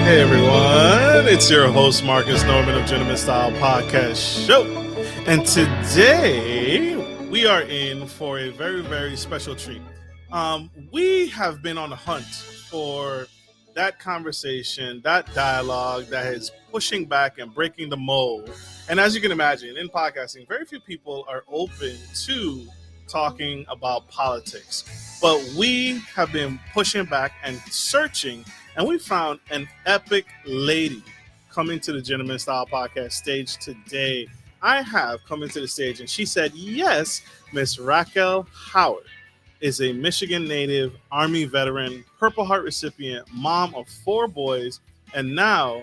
Hey everyone, it's your host Marcus Norman of Gentleman Style Podcast Show. And today we are in for a very, very special treat. We have been on a hunt for that conversation, that dialogue that is pushing back and breaking the mold. And as you can imagine, in podcasting, very few people are open to talking about politics. But we have been pushing back and searching, and we found an epic lady coming to the Gentleman Style Podcast stage today. I have come into the stage, and she said, yes, Miss Raquel Howard is a Michigan native, Army veteran, Purple Heart recipient, mom of 4 boys, and now,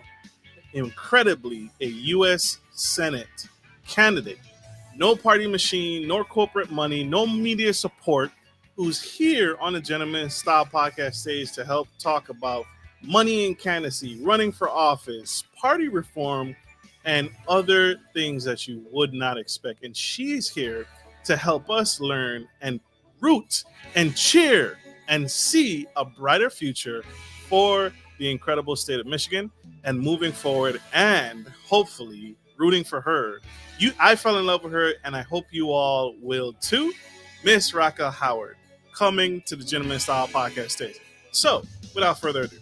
incredibly, a U.S. Senate candidate. No party machine, no corporate money, no media support, who's here on the Gentleman Style Podcast stage to help talk about money in candidacy, running for office, party reform, and other things that you would not expect. And she's here to help us learn and root and cheer and see a brighter future for the incredible state of Michigan and moving forward, and hopefully rooting for her. I fell in love with her, and I hope you all will too. Miss Raquel Howard coming to the Gentleman Style Podcast stage. So, without further ado,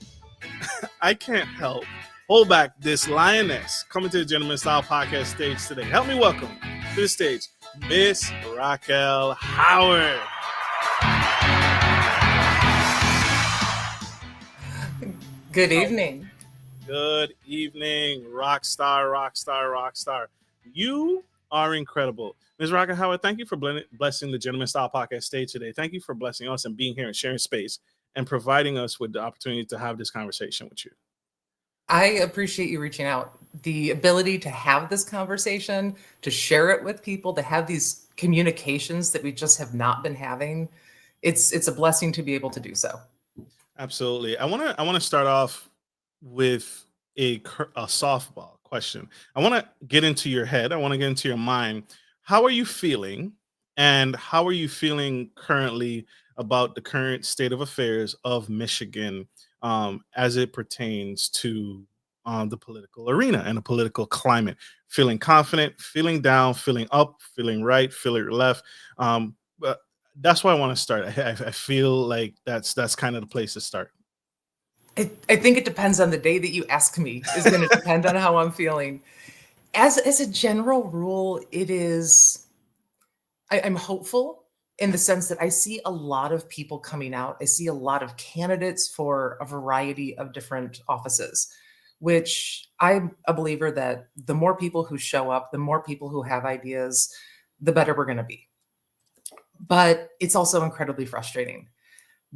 I can't help hold back this lioness coming to the Gentleman Style Podcast stage today. Help me welcome to the stage Miss Raquel Howard. Good evening. Good evening, rock star, rock star, rock star. You are incredible. Ms. Raquel Howard, thank you for blessing the Gentleman Style Podcast stage today. Thank you for blessing us and being here and sharing space and providing us with the opportunity to have this conversation with you. I appreciate you reaching out. The ability to have this conversation, to share it with people, to have these communications that we just have not been having, it's a blessing to be able to do so. Absolutely. I want to start off with a softball question. I want to get into your head. I want to get into your mind. How are you feeling? And how are you feeling currently about the current state of affairs of Michigan as it pertains to the political arena and the political climate? Feeling confident, feeling down, feeling up, feeling right, feeling left. But that's why I want to start. I feel like that's kind of the place to start. I think it depends on the day that you ask me. Is going to depend on how I'm feeling. As a general rule, it is. I'm hopeful in the sense that I see a lot of people coming out. I see a lot of candidates for a variety of different offices, which I'm a believer that the more people who show up, the more people who have ideas, the better we're going to be. But it's also incredibly frustrating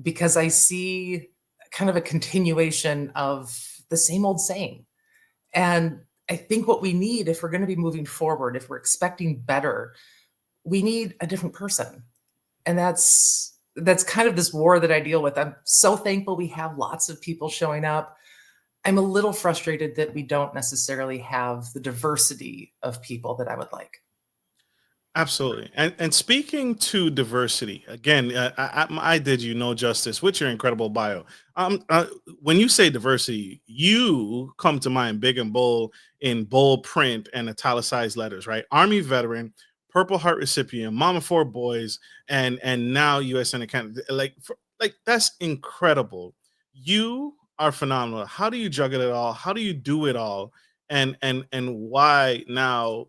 because I see kind of a continuation of the same old saying. And I think what we need, if we're going to be moving forward, if we're expecting better, we need a different person. And that's kind of this war that I deal with. I'm so thankful we have lots of people showing up. I'm a little frustrated that we don't necessarily have the diversity of people that I would like. Absolutely. And speaking to diversity, again, I did you no justice with your incredible bio. When you say diversity, you come to mind big and bold in bold print and italicized letters, right? Army veteran, Purple Heart recipient, mom of 4 boys, and now U.S. Senate candidate. Like that's incredible. You are phenomenal. How do you juggle it all? How do you do it all? And why now?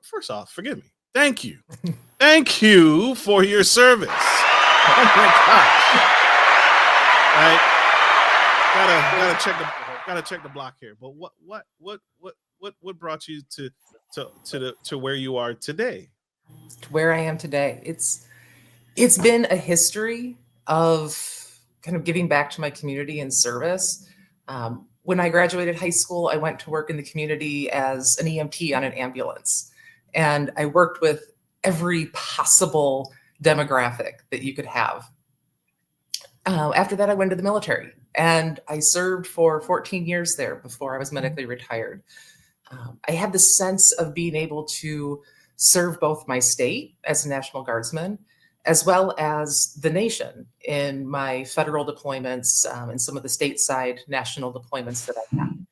First off, forgive me. Thank you. Thank you for your service. Oh my gosh. Right? Gotta check the block here. But what brought you to where you are today? Where I am today. It's been a history of kind of giving back to my community and service. When I graduated high school, I went to work in the community as an EMT on an ambulance. And I worked with every possible demographic that you could have. After that, I went to the military and I served for 14 years there before I was medically retired. I had the sense of being able to serve both my state as a National Guardsman as well as the nation in my federal deployments and some of the stateside national deployments that I had.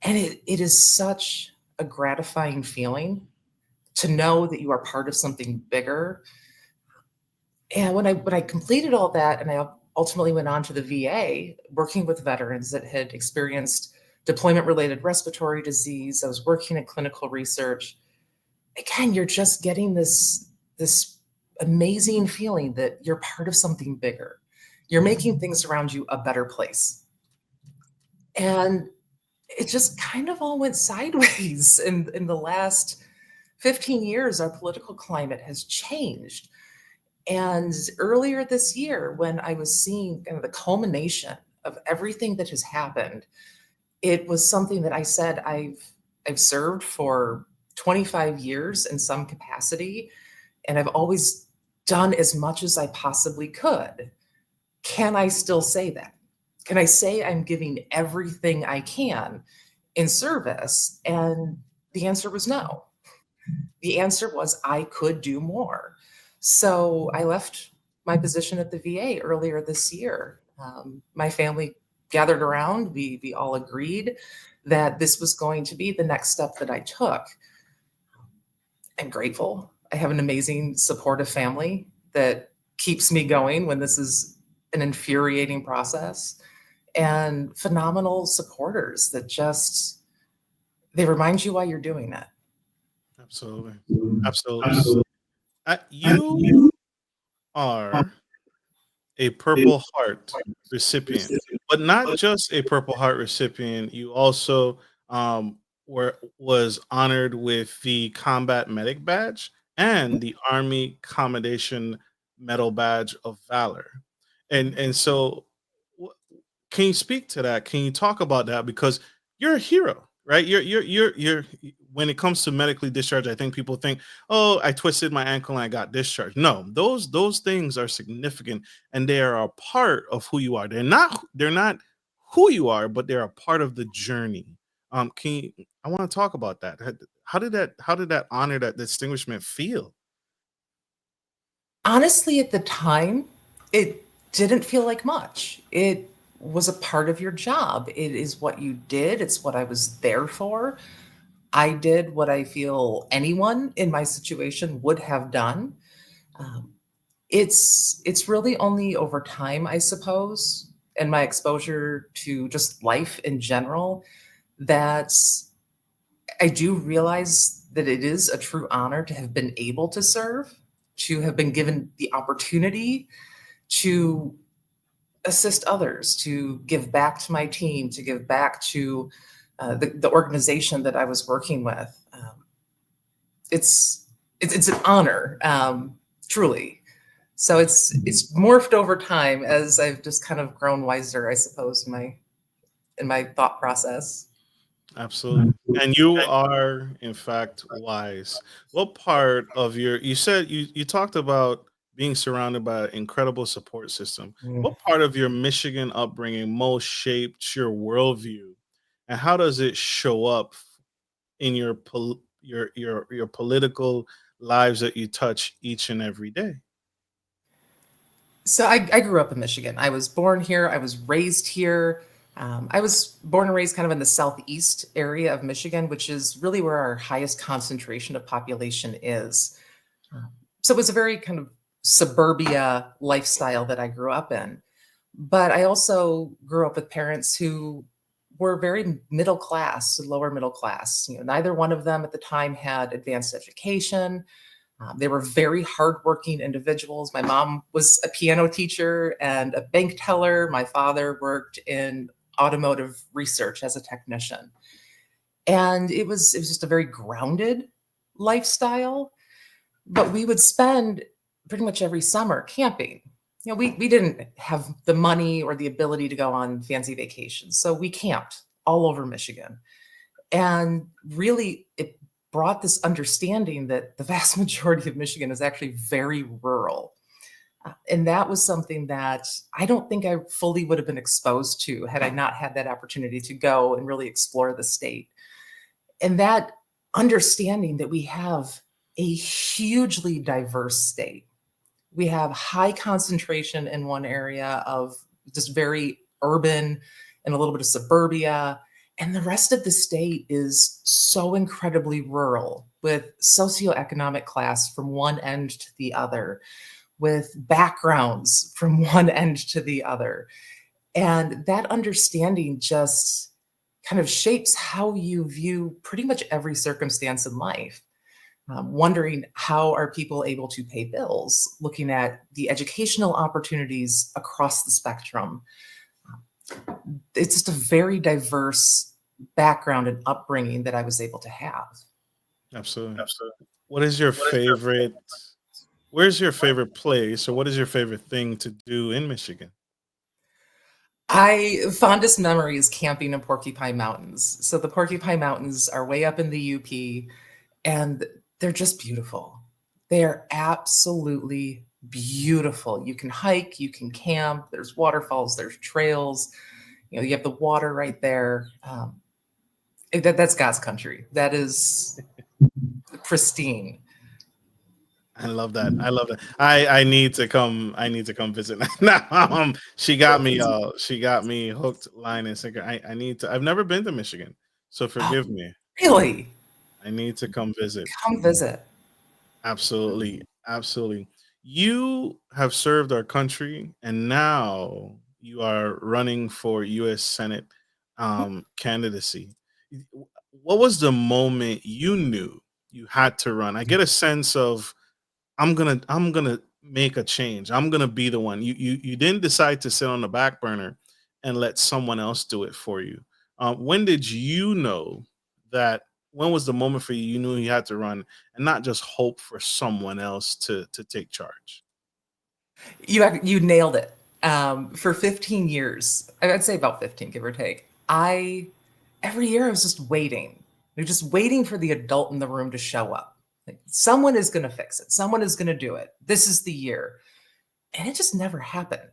And it is such a gratifying feeling to know that you are part of something bigger. And when I completed all that, and I ultimately went on to the VA, working with veterans that had experienced deployment-related respiratory disease, I was working in clinical research. Again, you're just getting this amazing feeling that you're part of something bigger. You're making things around you a better place. And it just kind of all went sideways in the last 15 years. Our political climate has changed. And earlier this year, when I was seeing kind of the culmination of everything that has happened, it was something that I said I've served for 25 years in some capacity, and I've always done as much as I possibly could. Can I still say that? Can I say I'm giving everything I can in service? And the answer was no. The answer was I could do more. So I left my position at the VA earlier this year. My family gathered around. We all agreed that this was going to be the next step that I took. I'm grateful. I have an amazing, supportive family that keeps me going when this is an infuriating process, and phenomenal supporters that just they remind you why you're doing it. Absolutely. Absolutely. You are a Purple Heart recipient, but not just a Purple Heart recipient. You also was honored with the Combat Medic Badge and the Army Commendation Medal Badge of Valor. And so, can you speak to that? Can you talk about that? Because you're a hero, right? You're when it comes to medically discharged, I think people think, oh, I twisted my ankle and I got discharged. No, those things are significant and they are a part of who you are. They're not who you are, but they're a part of the journey. I want to talk about that. How did that honor, that distinguishment feel? Honestly, at the time, it didn't feel like much. It was a part of your job. It is what you did, it's what I was there for. I did what I feel anyone in my situation would have done. Um, it's really only over time, I suppose, and my exposure to just life in general, that I do realize that it is a true honor to have been able to serve, to have been given the opportunity to assist others, to give back to my team, to give back to the organization that I was working with. It's it's an honor, truly. So it's morphed over time as I've just kind of grown wiser, I suppose, in my thought process. Absolutely. And you are, in fact, wise. What part of you said you talked about being surrounded by an incredible support system. Mm. What part of your Michigan upbringing most shaped your worldview? And how does it show up in your political lives that you touch each and every day? So I grew up in Michigan. I was born here. I was raised here. I was born and raised kind of in the southeast area of Michigan, which is really where our highest concentration of population is. Um, So it was a very kind of suburbia lifestyle that I grew up in. But I also grew up with parents who were very middle class, lower middle class. Neither one of them at the time had advanced education. They were very hardworking individuals. My mom was a piano teacher and a bank teller. My father worked in automotive research as a technician. And it was just a very grounded lifestyle. But we would spend pretty much every summer camping. We didn't have the money or the ability to go on fancy vacations. So we camped all over Michigan. And really, it brought this understanding that the vast majority of Michigan is actually very rural. And that was something that I don't think I fully would have been exposed to had I not had that opportunity to go and really explore the state. And that understanding that we have a hugely diverse state We have high concentration in one area of just very urban and a little bit of suburbia. And the rest of the state is so incredibly rural with socioeconomic class from one end to the other, with backgrounds from one end to the other. And that understanding just kind of shapes how you view pretty much every circumstance in life. Wondering how are people able to pay bills, looking at the educational opportunities across the spectrum. It's just a very diverse background and upbringing that I was able to have. Absolutely. What is your favorite? Where's your favorite place, or what is your favorite thing to do in Michigan? I fondest memories camping in Porcupine Mountains. So the Porcupine Mountains are way up in the UP, and they're just beautiful. They are absolutely beautiful. You can hike, you can camp, there's waterfalls, there's trails, you have the water right there. That's God's country. That is pristine. I love that. I love that. I need to come. I need to come visit now. She got me. She got me hooked, line, and sinker. I need to. I've never been to Michigan, so Oh, forgive me. really? I need to come visit. Come visit. Absolutely, absolutely. You have served our country, and now you are running for U.S. Senate candidacy. What was the moment you knew you had to run? I get a sense of I'm gonna make a change. I'm gonna be the one. You didn't decide to sit on the back burner and let someone else do it for you. When did you know that? When was the moment for you? You knew you had to run and not just hope for someone else to take charge. You nailed it. For 15 years, I'd say about 15, give or take. Every year I was just waiting. You're just waiting for the adult in the room to show up. Like someone is going to fix it. Someone is going to do it. This is the year. And it just never happened.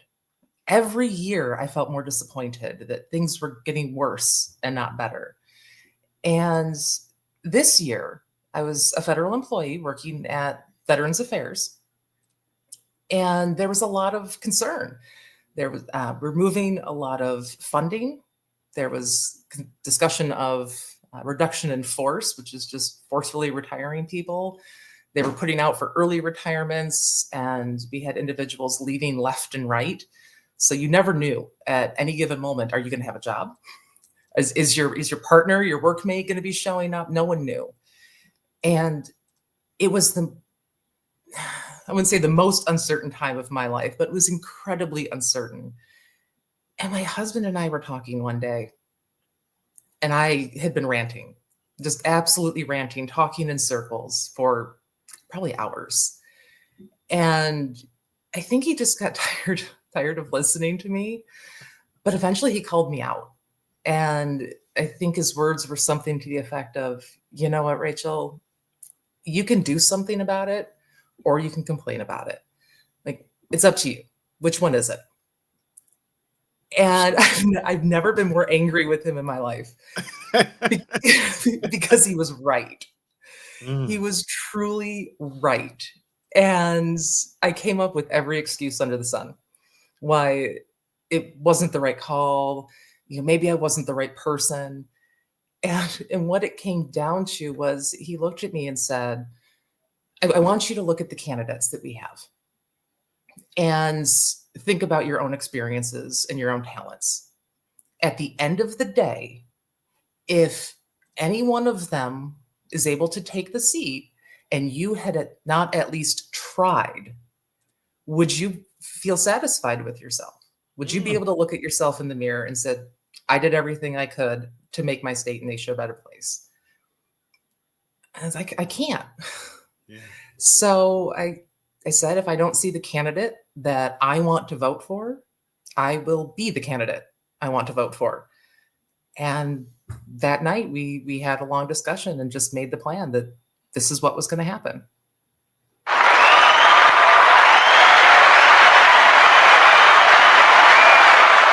Every year I felt more disappointed that things were getting worse and not better. And this year I was a federal employee working at Veterans Affairs, and there was a lot of concern. There was removing a lot of funding. There was discussion of reduction in force, which is just forcefully retiring people. They were putting out for early retirements, and we had individuals leaving left and right. So you never knew at any given moment, are you going to have a job? Is your partner, your workmate going to be showing up? No one knew. And it was I wouldn't say the most uncertain time of my life, but it was incredibly uncertain. And my husband and I were talking one day, and I had been ranting, just absolutely ranting, talking in circles for probably hours. And I think he just got tired of listening to me. But eventually he called me out. And I think his words were something to the effect of, you know what, Rachel, you can do something about it or you can complain about it. Like, it's up to you. Which one is it? And I've never been more angry with him in my life because he was right. He Mm. was truly right. And I came up with every excuse under the sun why it wasn't the right call. Maybe I wasn't the right person. And what it came down to was he looked at me and said, I want you to look at the candidates that we have and think about your own experiences and your own talents. At the end of the day, if any one of them is able to take the seat and you had not at least tried, would you feel satisfied with yourself? Would you be Mm. able to look at yourself in the mirror and said, I did everything I could to make my state and nation a better place? And I was like, I can't. Yeah. So I said, if I don't see the candidate that I want to vote for, I will be the candidate I want to vote for. And that night we had a long discussion and just made the plan that this is what was going to happen.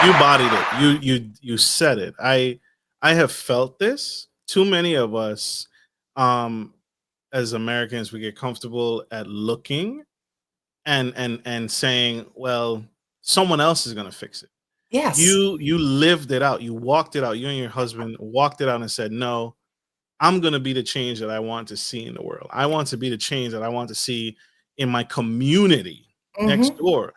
You bodied it. You said it. I have felt this. Too many of us, um, as Americans, we get comfortable at looking and saying, well, someone else is going to fix it. Yes. You lived it out. You walked it out. You and your husband walked it out and said, no, I'm going to be the change that I want to see in the world. I want to be the change that I want to see in my community next Hmm. door.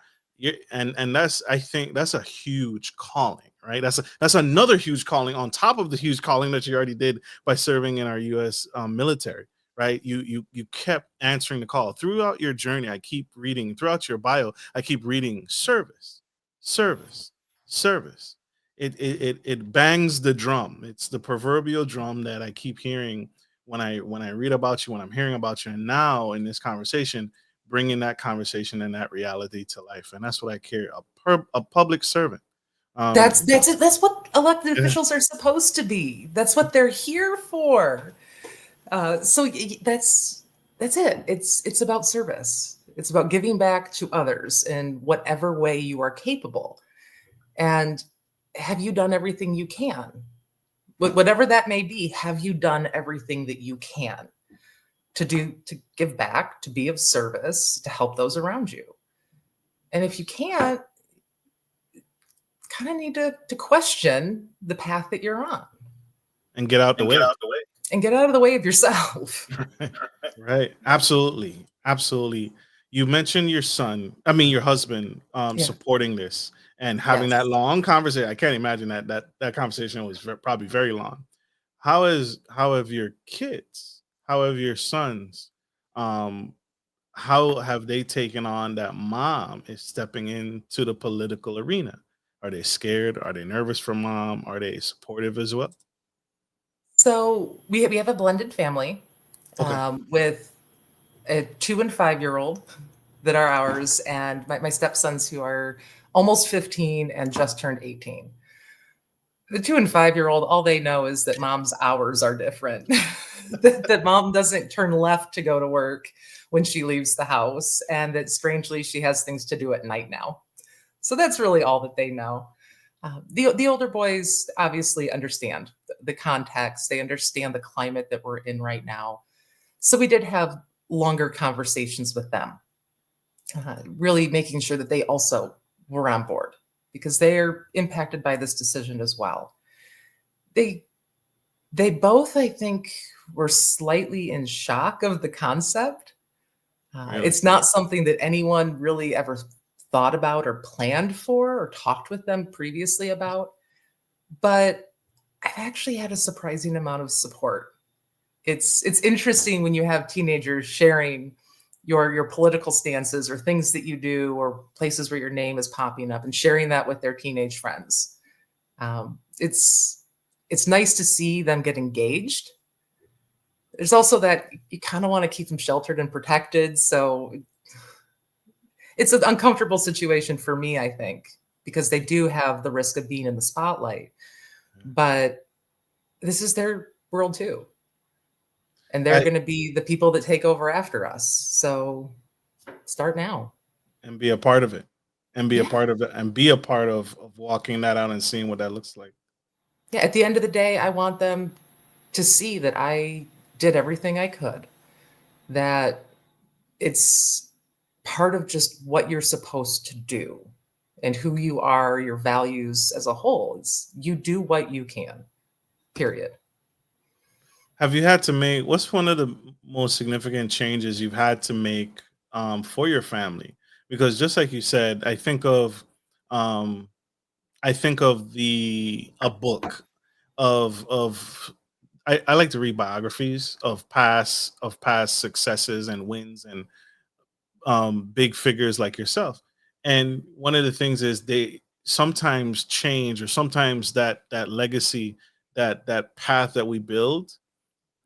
And that's, I think that's a huge calling, right? That's another huge calling on top of the huge calling that you already did by serving in our U.S. Military, right? You kept answering the call throughout your journey. I keep reading throughout your bio. I keep reading service, service, service. It bangs the drum. It's the proverbial drum that I keep hearing when I read about you, when I'm hearing about you, and now in this conversation, bringing that conversation and that reality to life. And that's what I carry, a public servant. Um, That's it. That's what elected yeah, officials are supposed to be. That's what they're here for. That's it. It's about service. It's about giving back to others in whatever way you are capable. And have you done everything you can? Whatever that may be, have you done everything that you can to give back, to be of service, to help those around you? And if you can't, kind of need to question the path that you're on and get out the and get way. out the way and get out of the way of yourself. Right. Absolutely. Absolutely. You mentioned your son, I mean your husband, Yeah. supporting this and having Yes. that long conversation. I can't imagine that conversation was probably very long. How have your kids, how have your sons, um, how have they taken on that mom is stepping into the political arena? Are they scared? Are they nervous for mom? Are they supportive as well? So we have a blended family Okay. with a 2 and 5 year old that are ours, and my stepsons who are almost 15 and just turned 18. The 2 and 5 year old, all they know is that mom's hours are different. That mom doesn't turn left to go to work when she leaves the house, and that strangely she has things to do at night now. So that's really all that they know. The older boys obviously understand the context. They understand the climate that we're in right now. So we did have longer conversations with them, really making sure that they also were on board because they're impacted by this decision as well. They they both, I think, were slightly in shock of the concept. Really? It's not something that anyone really ever thought about or planned for or talked with them previously about. But I've actually had a surprising amount of support. It's interesting when you have teenagers sharing your political stances or things that you do or places where your name is popping up and sharing that with their teenage friends. It's nice to see them get engaged. There's also that you kind of want to keep them sheltered and protected. So it's an uncomfortable situation for me, I think, because they do have the risk of being in the spotlight. But this is their world too. And they're I, going to be the people that take over after us. So start now. and be a part of it, and be a Yeah. part of it, and be a part of walking that out and seeing what that looks like. Yeah. At the end of the day, I want them to see that I did everything I could, that it's part of just what you're supposed to do and who you are, your values as a whole. It's you do what you can, period. Have you had to make, what's one of the most significant changes you've had to make, for your family? Because just like you said, um, I think of the a book of I like to read biographies of past successes and wins and, big figures like yourself. And one of the things is they sometimes change, or sometimes that legacy, that path that we build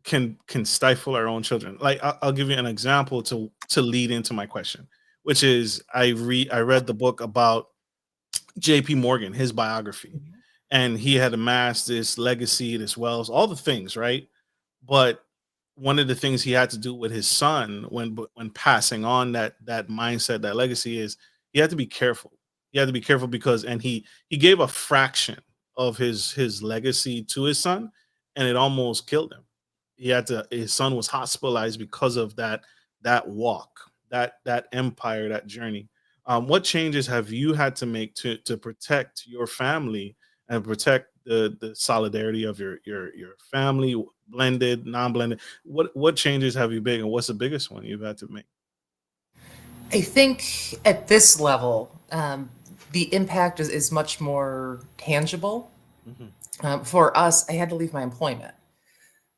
can stifle our own children. Like I'll give you an example to lead into my question, which is I read the book about J.P. Morgan, his biography, Mhm. and he had amassed this legacy, this wealth, all the things, right? But one of the things he had to do with his son when passing on that mindset, that legacy, is he had to be careful. He had to be careful because, and he gave a fraction of his legacy to his son, and it almost killed him. He had to, his son was hospitalized because of that walk, that empire, that journey. What changes have you had to make to protect your family and protect the solidarity of your family, blended, non-blended? What changes have you made, and what's the biggest one you've had to make? I think at this level, the impact is much more tangible. Hmm. For us, I had to leave my employment.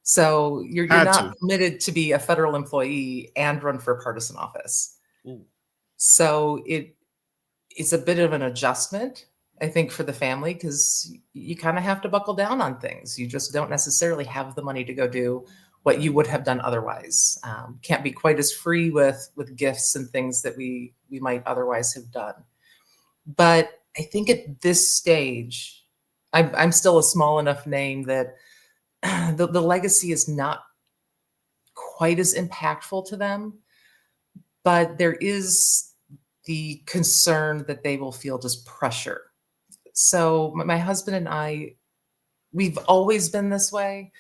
So you're Had not to. permitted to be a federal employee and run for partisan office. Ooh, So it's a bit of an adjustment, I think, for the family because you kind of have to buckle down on things. You just don't necessarily have the money to go do what you would have done otherwise. Can't be quite as free with gifts and things that we might otherwise have done. But I think at this stage, I'm still a small enough name that the legacy is not quite as impactful to them, but there is the concern that they will feel just pressure. So my husband and I, we've always been this way,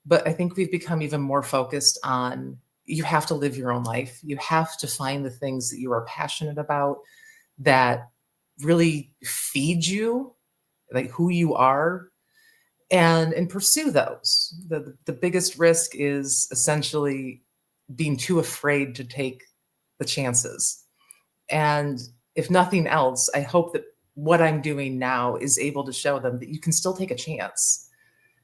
but I think we've become even more focused on you have to live your own life. You have to find the things that you are passionate about that really feed you, like who you are, and pursue those. The biggest risk is essentially being too afraid to take the chances. And if nothing else, I hope that what I'm doing now is able to show them that you can still take a chance.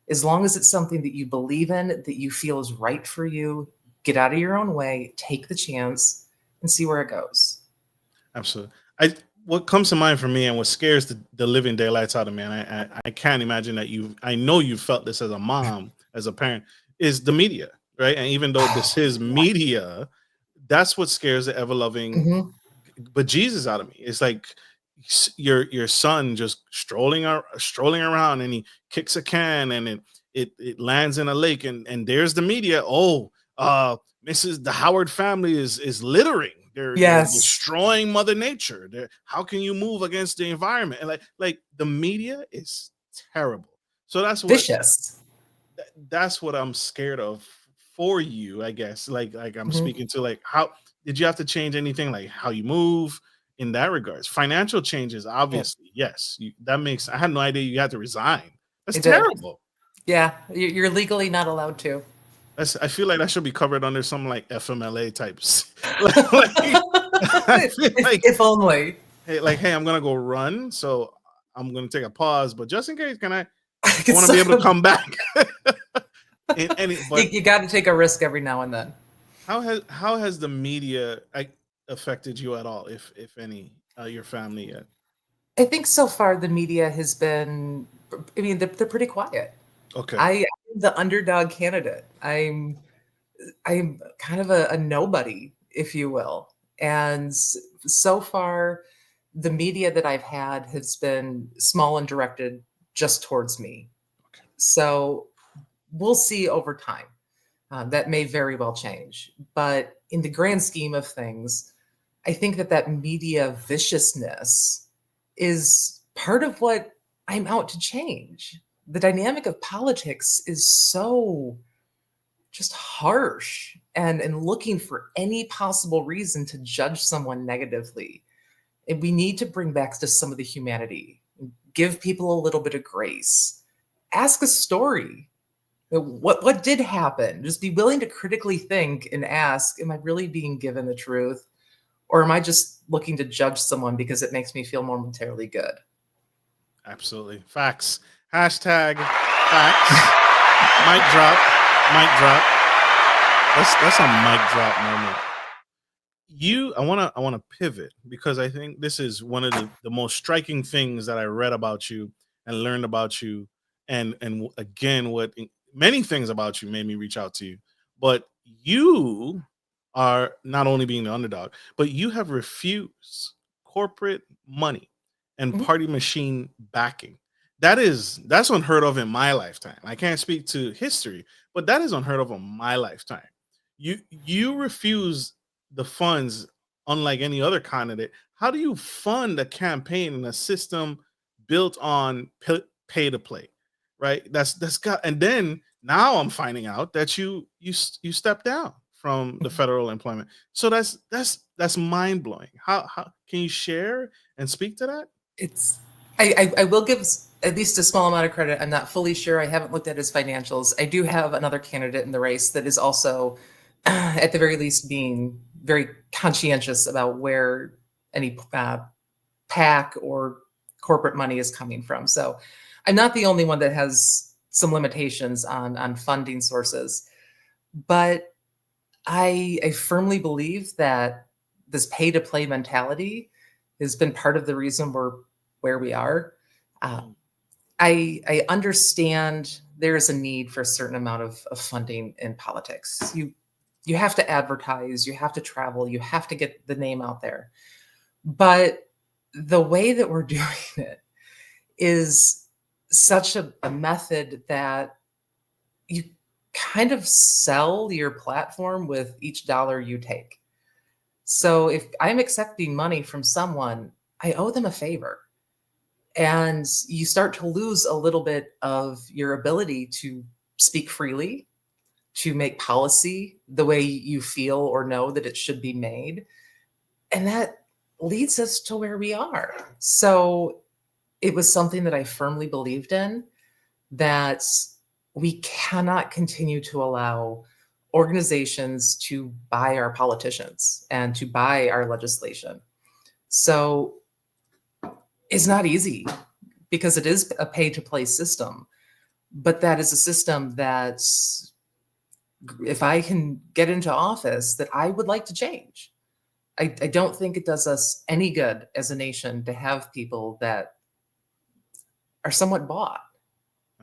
As long as it's something that you believe in, that you feel is right for you, get out of your own way, take the chance, and see where it goes. absolutely. I What comes to mind for me and what scares the living daylights out of me, and I can't imagine that I know you felt this as a mom, as a parent, is the media, right? And even though this is Yeah. media, that's what scares the ever loving Mhm. but Jesus out of me. It's like your son just strolling around, and he kicks a can, and it lands in a lake, and there's the media. Oh, Mrs. the Howard family is littering. They're Yes. destroying Mother Nature. How can you move against the environment? And like the media is terrible. So Vicious. that's what I'm scared of for you, I guess. Like I'm Mhm. speaking to, like, how did you have to change anything, like how you move in that regards? Financial changes, Yeah, obviously, yes. That makes. I had no idea you had to resign. That's it did. terrible. Yeah, you're legally not allowed to. I feel like that should be covered under some like FMLA types. like I feel like If only. hey, I'm gonna go run, so I'm gonna take a pause, but just in case, I I could want to be still able to come. come back. But You got to take a risk every now and then. how has the media affected you at all, if any, your family yet? I think so far the media has been, I mean, they're pretty quiet. Okay. I'm the underdog candidate. I'm kind of a nobody, if you will. And so far, the media that I've had has been small and directed just towards me. Okay. So we'll see over time. That may very well change. But in the grand scheme of things, I think that media viciousness is part of what I'm out to change. The dynamic of politics is so just harsh and looking for any possible reason to judge someone negatively. And we need to bring back to some of the humanity, give people a little bit of grace, ask a story. What did happen? Just be willing to critically think and ask, am I really being given the truth? Or am I just looking to judge someone because it makes me feel momentarily good? Absolutely. Facts. Hashtag facts. Mic drop. Mic drop. That's a mic drop moment. I want to pivot, because I think this is one of the most striking things that I read about you and learned about you, and again, many things about you made me reach out to you. But you are not only being the underdog, but you have refused corporate money and Mhm. party machine backing. That's unheard of in my lifetime. I can't speak to history, but that is unheard of in my lifetime. You refuse the funds, unlike any other candidate. How do you fund a campaign in a system built on pay to play? Right. That's got. And then now I'm finding out that you step down from the Mhm. federal employment. So that's mind blowing. How can you share and speak to that? It's I will give at least a small amount of credit. I'm not fully sure. I haven't looked at his financials. I do have another candidate in the race that is also, at the very least, being very conscientious about where any PAC or corporate money is coming from. So I'm not the only one that has some limitations on funding sources, but I firmly believe that this pay to play mentality has been part of the reason we're where we are. Uh, Mm. I understand there is a need for a certain amount of funding in politics. You have to advertise, you have to travel, you have to get the name out there. But the way that we're doing it is such a method that you kind of sell your platform with each dollar you take. So if I'm accepting money from someone, I owe them a favor. And you start to lose a little bit of your ability to speak freely, to make policy the way you feel or know that it should be made. And that leads us to where we are. So it was something that I firmly believed in, that we cannot continue to allow organizations to buy our politicians and to buy our legislation. So it's not easy because it is a pay to play system, but that is a system that, if I can get into office, that I would like to change. I don't think it does us any good as a nation to have people that are somewhat bought.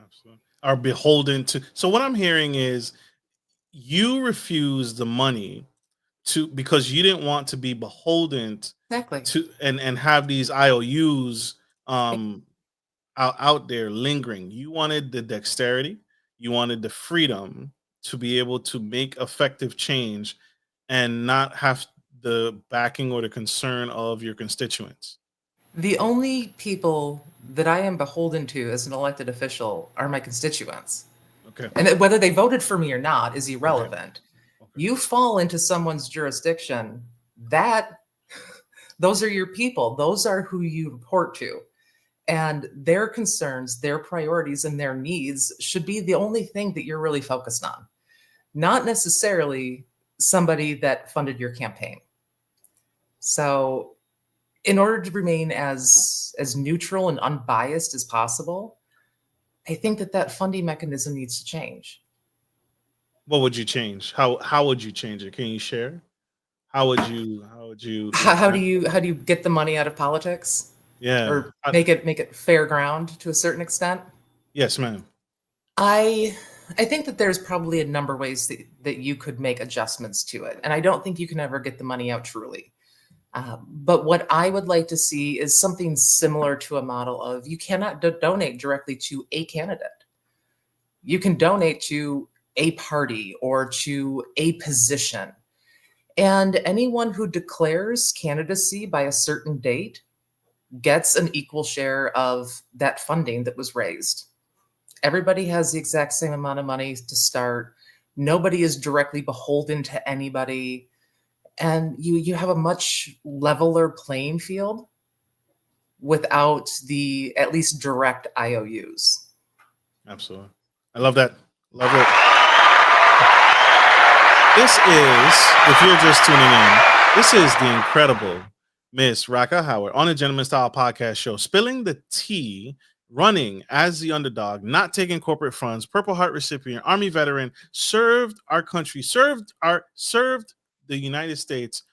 Absolutely. Are beholden to. So what I'm hearing is you refuse the money to because you didn't want to be beholden Exactly. to and have these IOUs um out there lingering. You wanted the dexterity, you wanted the freedom to be able to make effective change and not have the backing or the concern of your constituents. The only people that I am beholden to as an elected official are my constituents. Okay. And whether they voted for me or not is Okay. irrelevant. Okay. You fall into someone's jurisdiction, that those are your people. Those are who you report to. And their concerns, their priorities, and their needs should be the only thing that you're really focused on, not necessarily somebody that funded your campaign. So, in order to remain as neutral and unbiased as possible, I think that that funding mechanism needs to change. What would you change? How would you change it? Can you share? How would you How do you get the money out of politics, yeah. or make it fair ground to a certain extent? Yes, ma'am. I I think that there's probably a number of ways that you could make adjustments to it, and I don't think you can ever get the money out truly. But what I would like to see is something similar to a model of, you cannot donate directly to a candidate. You can donate to a party or to a position. And anyone who declares candidacy by a certain date gets an equal share of that funding that was raised. Everybody has the exact same amount of money to start. Nobody is directly beholden to anybody. And you have a much leveler playing field without the at least direct IOUs. Absolutely. I love that. Love it. This is, if you're just tuning in, this is the incredible Miss Raka Howard on a Gentleman Style podcast show, spilling the tea, running as the underdog, not taking corporate funds, Purple Heart recipient, Army veteran, served our country, served the United States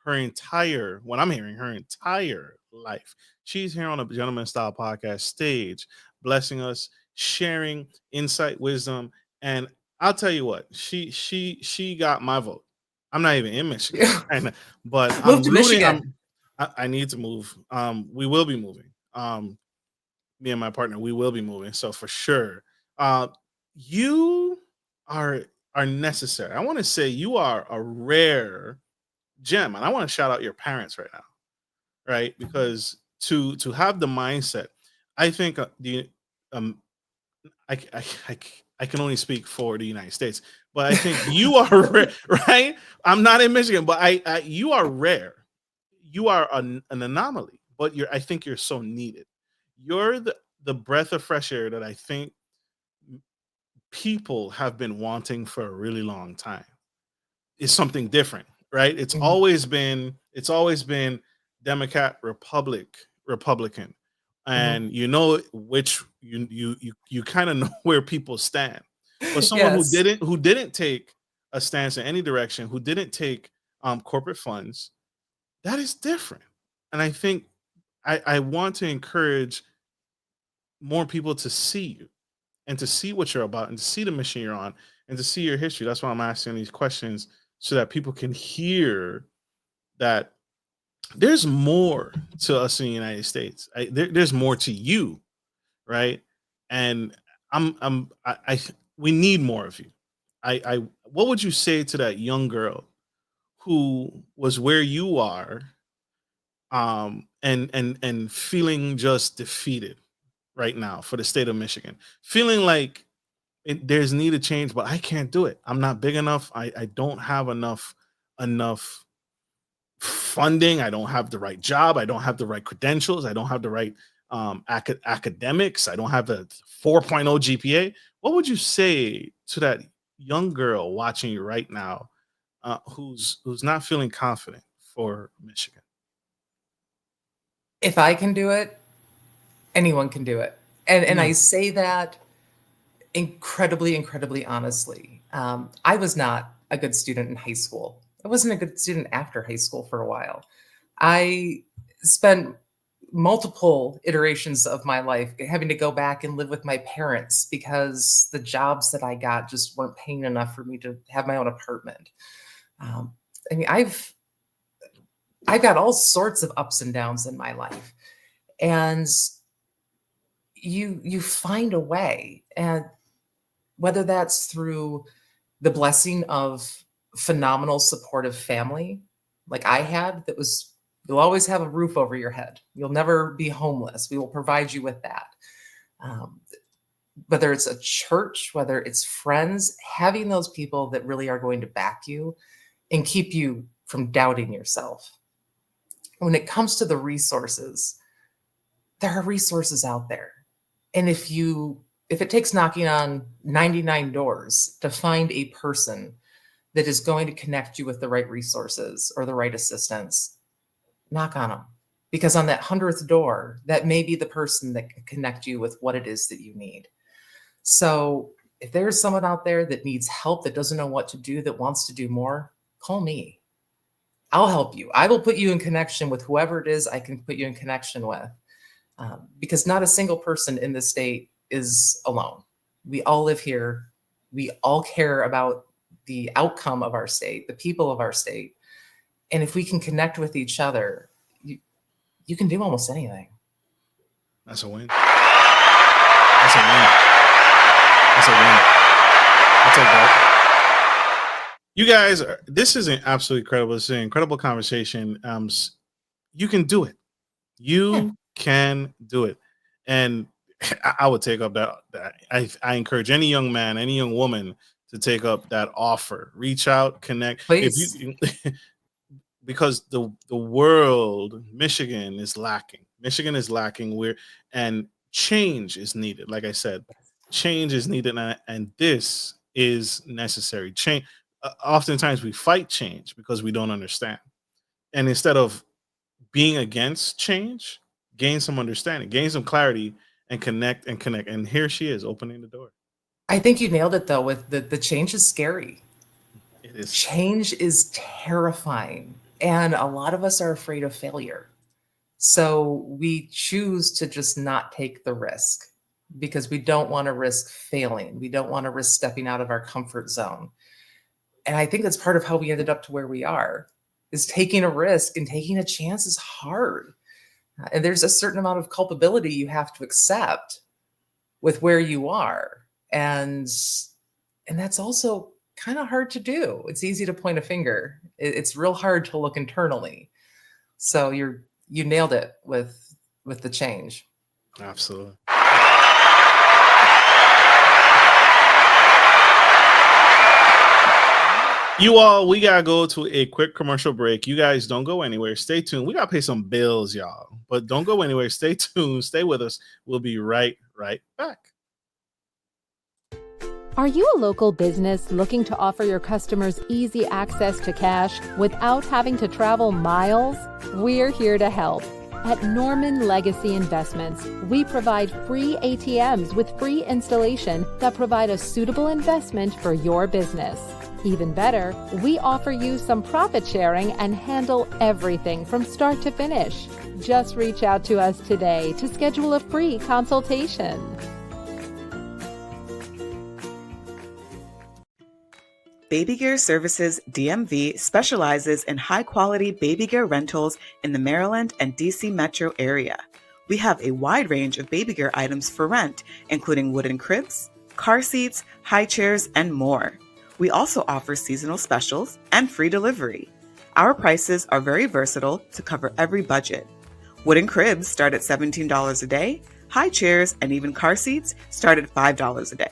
her entire, what I'm hearing, her entire life. She's here on a Gentleman Style podcast stage, blessing us, sharing insight, wisdom, and I'll tell you what, she got my vote. I'm not even in Michigan, and but Move I'm to rooting. Michigan. I need to move. We will be moving. Me and my partner, we will be moving. So for sure, uh, you are are necessary. I want to say you are a rare gem, and I want to shout out your parents right now, right? Because to have the mindset, I think the um, I can only speak for the United States, but I think you are right. I'm not in Michigan, but you are rare. You are an anomaly, but I think you're so needed. You're the breath of fresh air that I think people have been wanting for a really long time. Is something different, right? Mhm. It's always been Democrat, Republican, Mhm. and you know which you kind of know where people stand. But someone Yes. who didn't take a stance in any direction, who didn't take corporate funds, that is different. And I think I want to encourage more people to see you and to see what you're about and to see the mission you're on and to see your history. That's why I'm asking these questions so that people can hear that there's more to us in the United States. There's more to you, right? And I we need more of you. What would you say to that young girl who was where you are, and feeling just defeated right now for the state of Michigan, feeling like there's need to change, but I can't do it. I'm not big enough. I don't have enough funding. I don't have the right job. I don't have the right credentials. I don't have the right academics. I don't have the 4.0 GPA. What would you say to that young girl watching you right now, who's not feeling confident for Michigan? If I can do it, anyone can do it. And I Mm, say that incredibly, incredibly honestly. I was not a good student in high school. I wasn't a good student after high school for a while. I spent multiple iterations of my life having to go back and live with my parents because the jobs that I got just weren't paying enough for me to have my own apartment. Um, I mean, I've got all sorts of ups and downs in my life, and you find a way, and whether that's through the blessing of phenomenal supportive family like I had that was you'll always have a roof over your head. You'll never be homeless. We will provide you with that. Um, whether it's a church, whether it's friends, having those people that really are going to back you and keep you from doubting yourself. When it comes to the resources, there are resources out there. And if it takes knocking on 99 doors to find a person that is going to connect you with the right resources or the right assistance, knock on them. Because on that 100th door, that may be the person that can connect you with what it is that you need. So if there's someone out there that needs help, that doesn't know what to do, that wants to do more, call me. I'll help you. I will put you in connection with whoever it is I can put you in connection with. Because not a single person in this state is alone. We all live here. We all care about the outcome of our state, the people of our state. And if we can connect with each other, you can do almost anything. that's a win. That's a win. That's a win. I'll take that. You guys, this is an absolutely incredible. This is an incredible conversation. You can do it. Yeah, You can do it. And I would take up that. I encourage any young man, any young woman to take up that offer. Reach out, connect. If please. you because the world, Michigan is lacking. Michigan is lacking. And change is needed. Like I said, change is needed, and this is necessary. Change. Oftentimes we fight change because we don't understand, and instead of being against change, gain some understanding, gain some clarity, and connect and connect. And here she is opening the door. I think you nailed it though with the change is scary. It is scary. Change is terrifying. And a lot of us are afraid of failure. So we choose to just not take the risk because we don't want to risk failing. We don't want to risk stepping out of our comfort zone. And I think that's part of how we ended up to where we are is taking a risk, and taking a chance is hard. And there's a certain amount of culpability you have to accept with where you are. And that's also kind of hard to do. It's easy to point a finger. It's real hard to look internally. So you nailed it with the change. Absolutely. You all, we gotta go to a quick commercial break. You guys don't go anywhere. Stay tuned. We gotta pay some bills, y'all. But don't go anywhere. Stay tuned. Stay with us. We'll be right back. Are you a local business looking to offer your customers easy access to cash without having to travel miles? We're here to help. At Norman Legacy Investments, we provide free ATMs with free installation that provide a suitable investment for your business. Even better, we offer you some profit sharing and handle everything from start to finish. Just reach out to us today to schedule a free consultation. Baby Gear Services DMV specializes in high-quality baby gear rentals in the Maryland and DC metro area. We have a wide range of baby gear items for rent, including wooden cribs, car seats, high chairs, and more. We also offer seasonal specials and free delivery. Our prices are very versatile to cover every budget. Wooden cribs start at $17 a day, high chairs and even car seats start at $5 a day.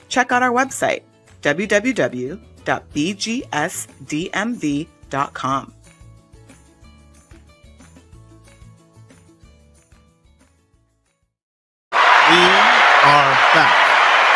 Check out our website, www.bgsdmv.com. We are back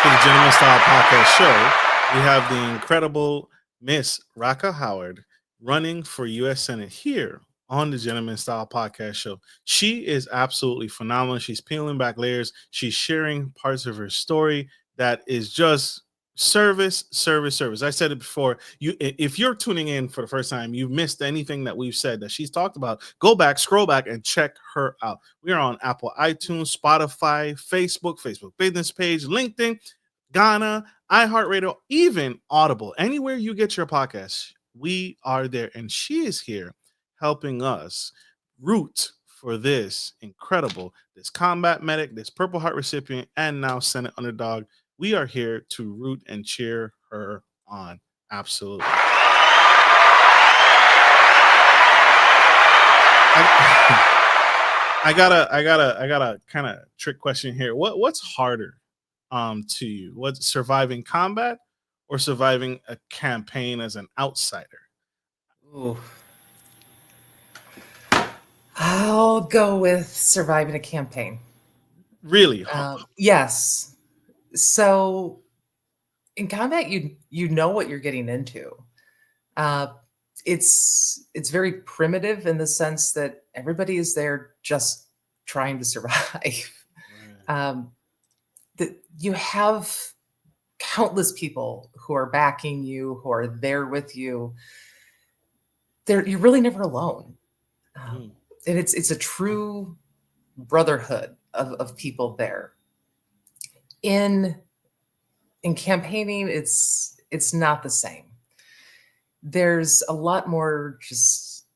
to the Gentleman Style Podcast Show. We have the incredible Miss Raka Howard running for U.S. Senate here on the Gentleman Style Podcast Show. She is absolutely phenomenal. She's peeling back layers. She's sharing parts of her story that is just service. I said it before. If you're tuning in for the first time, you've missed anything that we've said that she's talked about, go back, scroll back, and check her out. We are on Apple, iTunes, Spotify, Facebook business page, LinkedIn, Ghana, iHeartRadio, even Audible. Anywhere you get your podcasts, we are there. And she is here helping us root for this combat medic, this Purple Heart recipient, and now Senate underdog. We are here to root and cheer her on. Absolutely. I got a kind of trick question here. What's harder to you? What's surviving combat or surviving a campaign as an outsider? Ooh. I'll go with surviving a campaign. Really? Yes. So in combat, you know what you're getting into. It's very primitive in the sense that everybody is there just trying to survive. Right. That you have countless people who are backing you, who are there with you. You're really never alone, and it's a true brotherhood of people there. In campaigning, it's not the same. There's a lot more just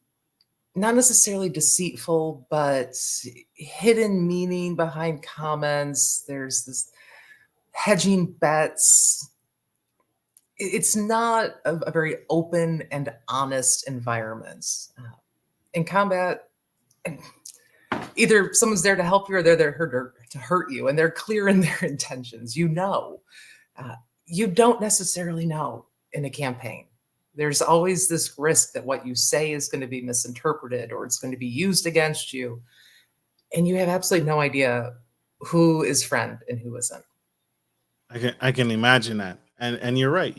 not necessarily deceitful, but hidden meaning behind comments. There's this hedging bets. It's not a very open and honest environment. In combat, either someone's there to help you or they're there to hurt you, and they're clear in their intentions. You don't necessarily know in a campaign. There's always this risk that what you say is going to be misinterpreted or it's going to be used against you, and you have absolutely no idea who is friend and who isn't. I can imagine that, and you're right.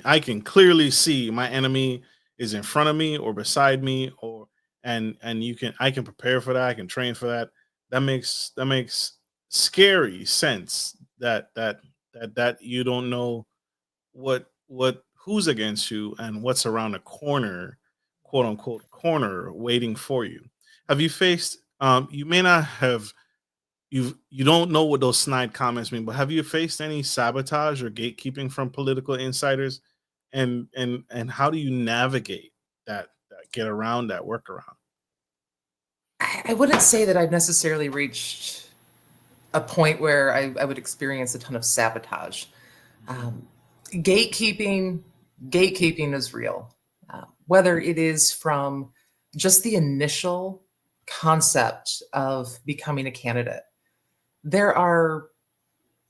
I can clearly see my enemy is in front of me or beside me, or I can prepare for that. I can train for that. That makes scary sense that you don't know who's against you and what's around the corner, quote unquote corner, waiting for you. Have you faced you may not have you don't know what those snide comments mean, but have you faced any sabotage or gatekeeping from political insiders, and how do you navigate that get around that workaround? I wouldn't say that I've necessarily reached a point where I would experience a ton of sabotage. Gatekeeping is real, whether it is from just the initial concept of becoming a candidate. There are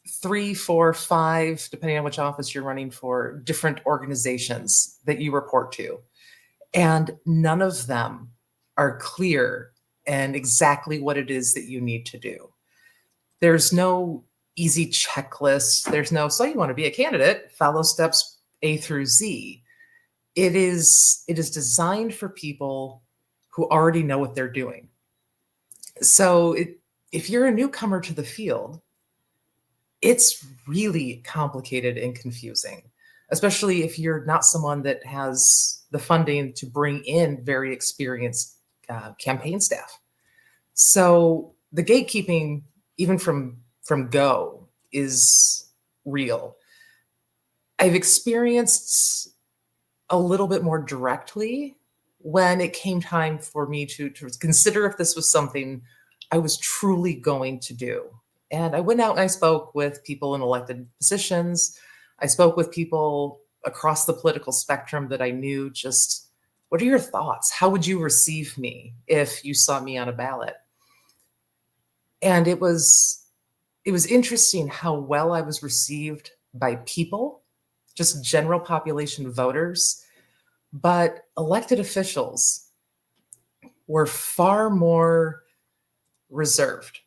3, 4, 5, depending on which office you're running for, different organizations that you report to. And none of them are clear and exactly what it is that you need to do. There's no easy checklist. There's no, so you want to be a candidate, follow steps A through Z. It is designed for people who already know what they're doing. So if you're a newcomer to the field, it's really complicated and confusing, especially if you're not someone that has the funding to bring in very experienced campaign staff. So the gatekeeping, even from go, is real. I've experienced a little bit more directly when it came time for me to consider if this was something I was truly going to do. And I went out and I spoke with people in elected positions. I spoke with people across the political spectrum that I knew. Just, what are your thoughts? How would you receive me if you saw me on a ballot? And it was interesting how well I was received by people, just general population voters, but elected officials were far more reserved.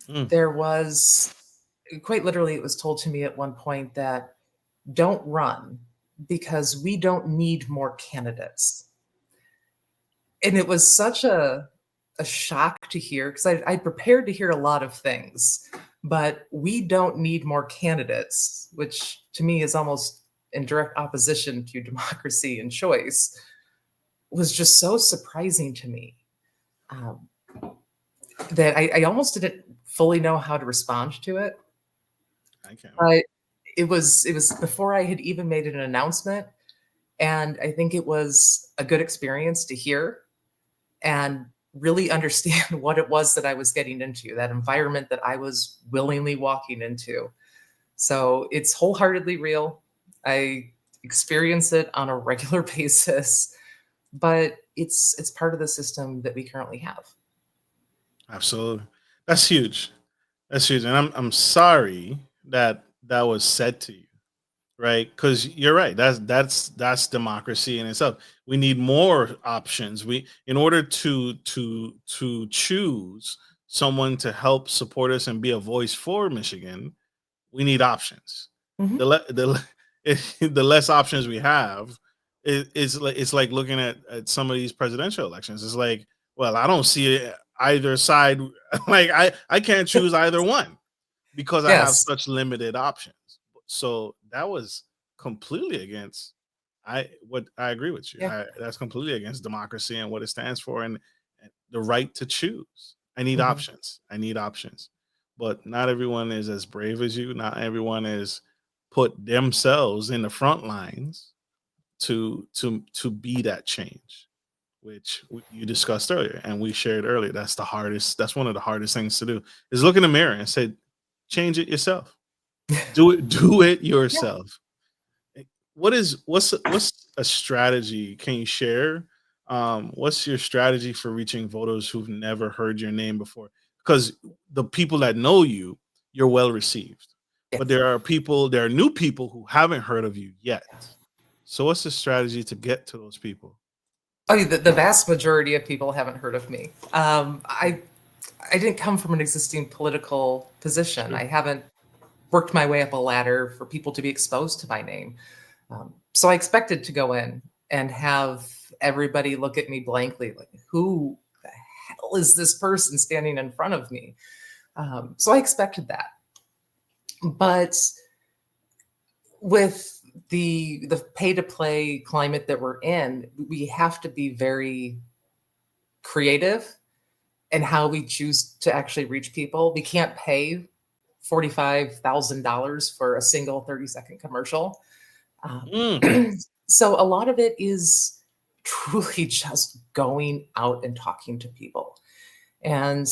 There was, quite literally, it was told to me at one point that don't run because we don't need more candidates. And it was such a shock to hear, because I prepared to hear a lot of things, but we don't need more candidates, which to me is almost in direct opposition to democracy and choice, was just so surprising to me that I almost didn't fully know how to respond to it. I can't. But it was before I had even made an announcement, and I think it was a good experience to hear and really understand what it was that I was getting into, that environment that I was willingly walking into. So it's wholeheartedly real. I experience it on a regular basis, but it's part of the system that we currently have. Absolutely. That's huge. That's huge. And I'm sorry that that was said to you, right? Because you're right. That's democracy in itself. We need more options. We, in order to choose someone to help support us and be a voice for Michigan, we need options. Mhm. The less options we have, it's like looking at some of these presidential elections. It's like, well, I don't see it either side. Like I can't choose either one because I have Yes. such limited options. So that was completely against I agree with you. Yeah. That's completely against democracy and what it stands for, and the right to choose. I need Mhm. options. I need options. But not everyone is as brave as you. Not everyone is put themselves in the front lines to be that change, which you discussed earlier and we shared earlier. That's the hardest. That's one of the hardest things to do, is look in the mirror and say, change it yourself. Do it Yeah. yourself. What's a strategy? Can you share? What's your strategy for reaching voters who've never heard your name before? Because the people that know you, you're well received. But Yes. there are new people who haven't heard of you yet. So what's the strategy to get to those people? Oh, the vast majority of people haven't heard of me. I didn't come from an existing political position. Sure. I haven't worked my way up a ladder for people to be exposed to my name. So I expected to go in and have everybody look at me blankly, like, who the hell is this person standing in front of me? So I expected that. But with the pay to play climate that we're in, we have to be very creative in how we choose to actually reach people. We can't pay $45,000 for a single 30-second commercial. Mm. So a lot of it is truly just going out and talking to people. And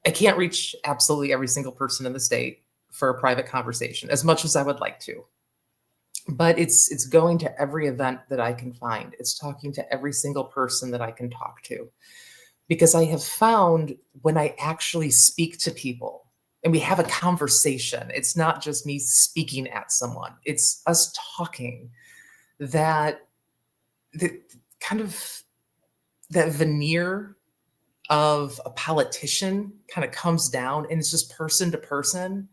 I can't reach absolutely every single person in the state for a private conversation, as much as I would like to. But it's going to every event that I can find. It's talking to every single person that I can talk to. Because I have found when I actually speak to people, and we have a conversation. It's not just me speaking at someone. It's us talking. That the kind of that veneer of a politician kind of comes down, and it's just person to person.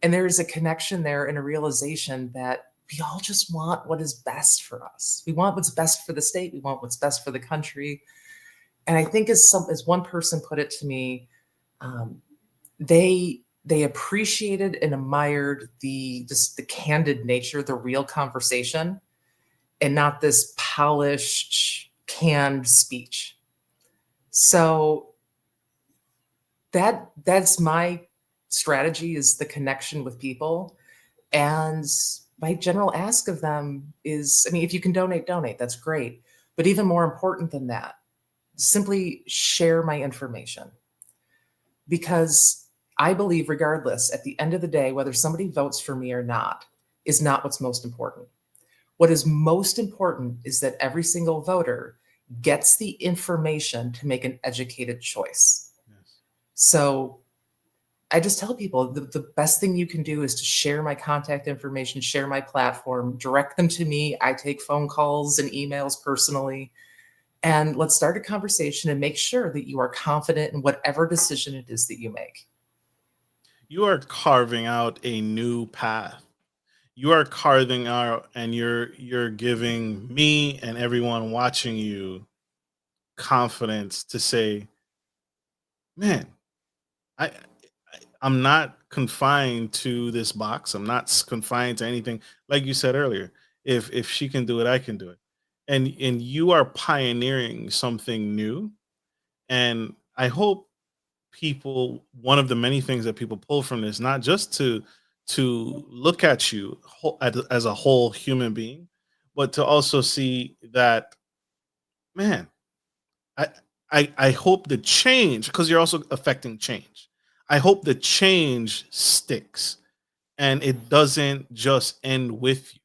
And there is a connection there and a realization that we all just want what is best for us. We want what's best for the state. We want what's best for the country. And I think as one person put it to me, they appreciated and admired the candid nature, the real conversation, and not this polished, canned speech. So that's my strategy, is the connection with people. And my general ask of them is, I mean, if you can donate, that's great. But even more important than that, simply share my information. Because I believe, regardless, at the end of the day, whether somebody votes for me or not is not what's most important. What is most important is that every single voter gets the information to make an educated choice. Yes. So I just tell people the best thing you can do is to share my contact information, share my platform, direct them to me. I take phone calls and emails personally. And let's start a conversation and make sure that you are confident in whatever decision it is that you make. You are carving out a new path. You are carving out, and you're giving me and everyone watching you confidence to say, man, I I'm not confined to this box. I'm not confined to anything. Like you said earlier, if she can do it, I can do it. And you are pioneering something new. And I hope people, one of the many things that people pull from this, not just to look at you as a whole human being, but to also see that, man, I I hope the change, because you're also affecting change. I hope the change sticks and it doesn't just end with you.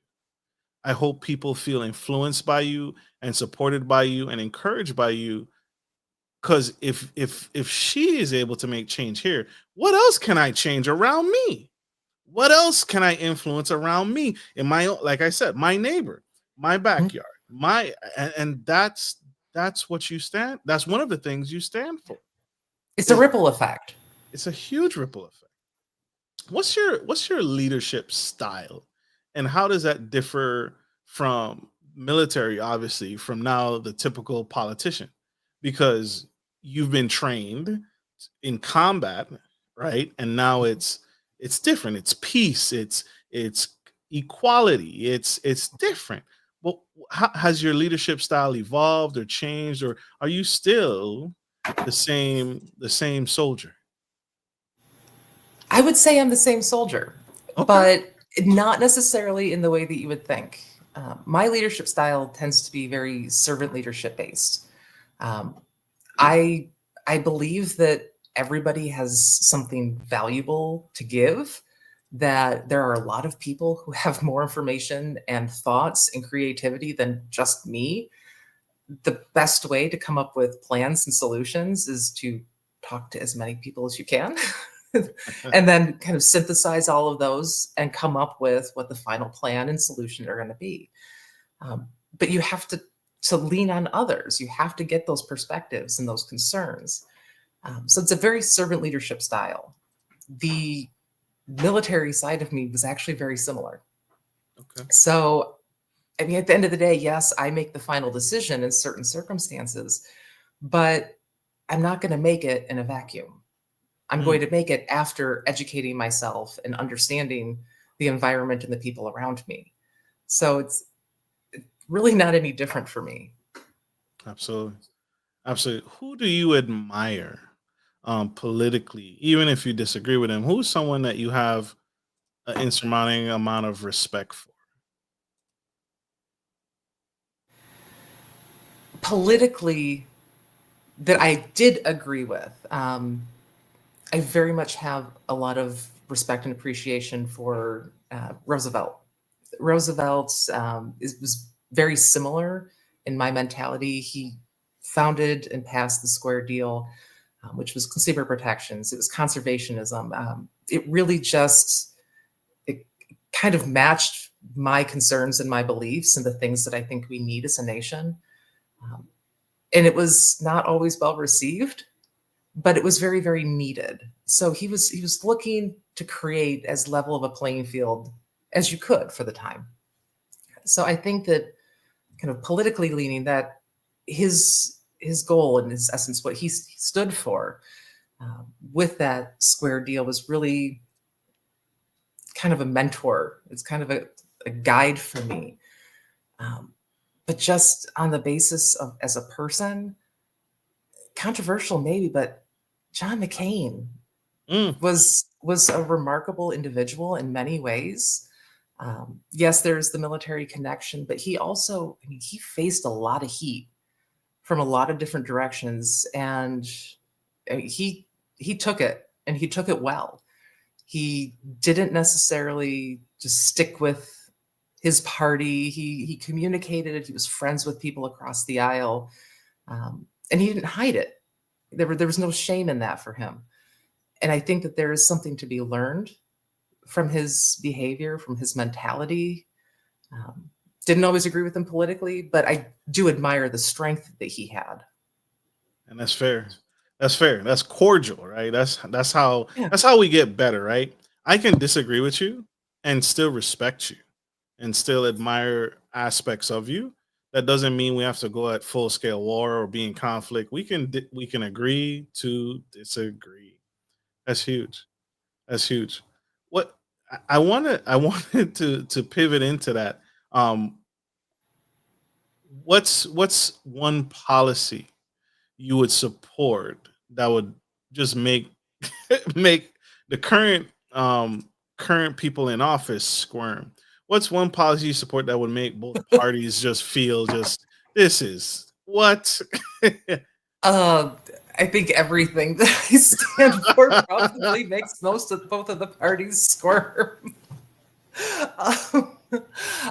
I hope people feel influenced by you and supported by you and encouraged by you. Because if she is able to make change here, what else can I change around me? What else can I influence around me in my own, like I said, my neighbor, my Mhm. backyard, and that's what you stand. That's one of the things you stand for. It's a Is ripple effect. it's a huge ripple effect. What's your leadership style, and how does that differ from military? Obviously, from now the typical politician, because you've been trained in combat, right? And now it's different. It's peace. It's equality. It's different. Well, how, has your leadership style evolved or changed, or are you still the same soldier? I would say I'm the same soldier, Okay. but not necessarily in the way that you would think. My leadership style tends to be very servant leadership based. Um, I I believe that everybody has something valuable to give. That there are a lot of people who have more information and thoughts and creativity than just me. The best way to come up with plans and solutions is to talk to as many people as you can. And then kind of synthesize all of those and come up with what the final plan and solution are going to be. But you have to lean on others. You have to get those perspectives and those concerns. So it's a very servant leadership style. The military side of me was actually very similar. Okay. So, I mean, at the end of the day, yes, I make the final decision in certain circumstances, but I'm not going to make it in a vacuum. I'm Mm. going to make it after educating myself and understanding the environment and the people around me. So it's really not any different for me. Absolutely. Absolutely. Who do you admire politically, even if you disagree with him? Who's someone that you have an insurmounting amount of respect for? Politically, that I did agree with. I very much have a lot of respect and appreciation for Roosevelt. Roosevelt was very similar in my mentality. He founded and passed the Square Deal. which was consumer protections. It was conservationism. It really just, it kind of matched my concerns and my beliefs and the things that I think we need as a nation. And it was not always well received, but it was very, very needed. So he was looking to create as level of a playing field as you could for the time. So I think that kind of politically leaning, that his goal and his essence, what he stood for with that square deal, was really kind of a mentor. It's kind of a guide for me. But just on the basis of as a person, controversial maybe, but John McCain was a remarkable individual in many ways. Yes, there's the military connection, but he also, I mean, he faced a lot of heat from a lot of different directions, and he took it, and he took it well. He didn't necessarily just stick with his party. He communicated. He was friends with people across the aisle, and he didn't hide it. There was no shame in that for him. And I think that there is something to be learned from his behavior, from his mentality. Didn't always agree with him politically, but I do admire the strength that he had. And that's fair. That's fair. That's cordial, right? That's how Yeah. that's how we get better, right? I can disagree with you and still respect you and still admire aspects of you. That doesn't mean we have to go at full scale war or be in conflict. We can agree to disagree. That's huge. That's huge. What I wanted to pivot into that. Um, what's one policy you would support that would just make make the current people in office squirm? What's one policy you support that would make both parties just feel just this is what? I think everything that I stand for probably makes both of the parties squirm. Um,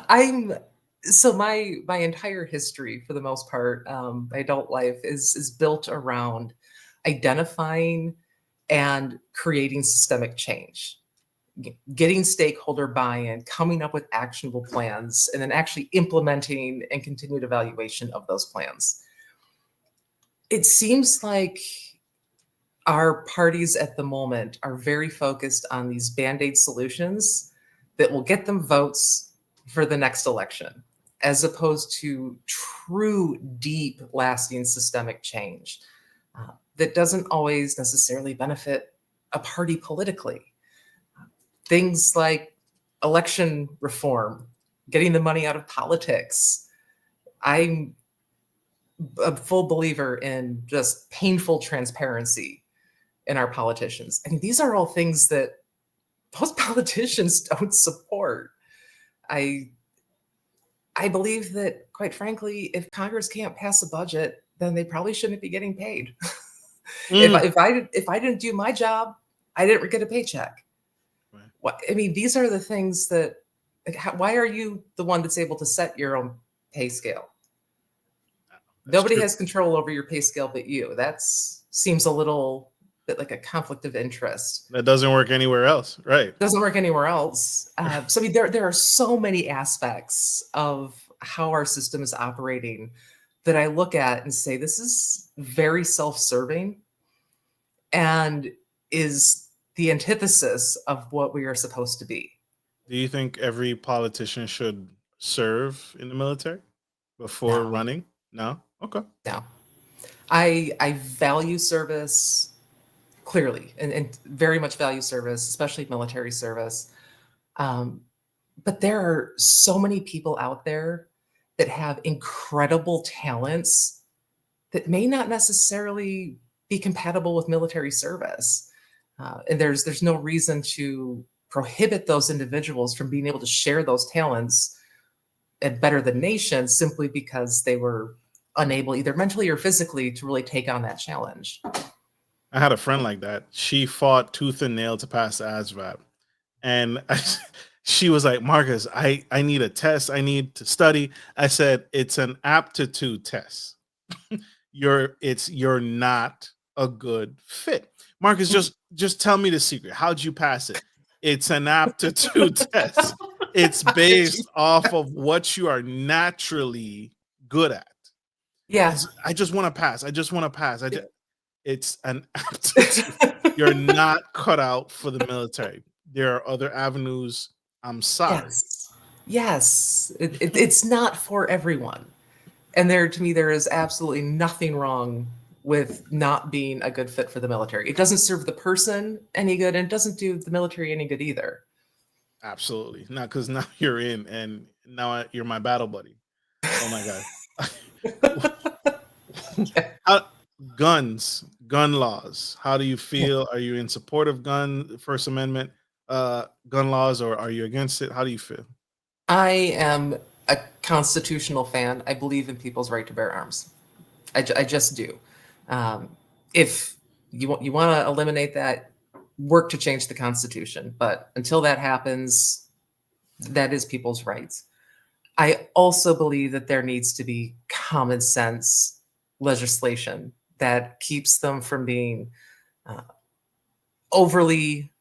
I'm so my entire history, for the most part, my adult life is built around identifying and creating systemic change, getting stakeholder buy-in, coming up with actionable plans, and then actually implementing and continued evaluation of those plans. It seems like our parties at the moment are very focused on these band-aid solutions that will get them votes for the next election, as opposed to true, deep, lasting systemic change that doesn't always necessarily benefit a party politically. Things like election reform, getting the money out of politics. I'm a full believer in just painful transparency in our politicians. I mean, these are all things that most politicians don't support. I believe that, quite frankly, if Congress can't pass a budget, then they probably shouldn't be getting paid. If I didn't do my job, I didn't get a paycheck. Right. I mean, these are the things that. Like, why are you the one that's able to set your own pay scale? Nobody has control over your pay scale but you. That seems a little bit like a conflict of interest. That doesn't work anywhere else, right? Doesn't work anywhere else. So I mean, there are so many aspects of how our system is operating that I look at and say, this is very self-serving and is the antithesis of what we are supposed to be. Do you think every politician should serve in the military before No. running? No? Okay. No. I value service clearly and very much value service, especially military service. But there are so many people out there that have incredible talents that may not necessarily be compatible with military service. And there's no reason to prohibit those individuals from being able to share those talents and better the nation simply because they were unable, either mentally or physically, to really take on that challenge. I had a friend like that. She fought tooth and nail to pass the ASVAB. And she was like, Marcus, I need a test. I need to study. I said, it's an aptitude test. You're not a good fit? Marcus, just tell me the secret. How'd you pass it? It's an aptitude test. It's based off of what you are naturally good at. Yeah. I just want to pass. It's an aptitude. You're not cut out for the military. There are other avenues. I'm sorry. Yes. It's not for everyone. And to me, there is absolutely nothing wrong with not being a good fit for the military. It doesn't serve the person any good, and it doesn't do the military any good either. Absolutely. Not because now you're in and now you're my battle buddy. Oh my God. Gun laws. How do you feel? Are you in support of First Amendment gun laws, or are you against it? How do you feel? I am a constitutional fan. I believe in people's right to bear arms. I just do. If you want to eliminate that, work to change the Constitution. But until that happens, that is people's rights. I also believe that there needs to be common sense legislation that keeps them from being overly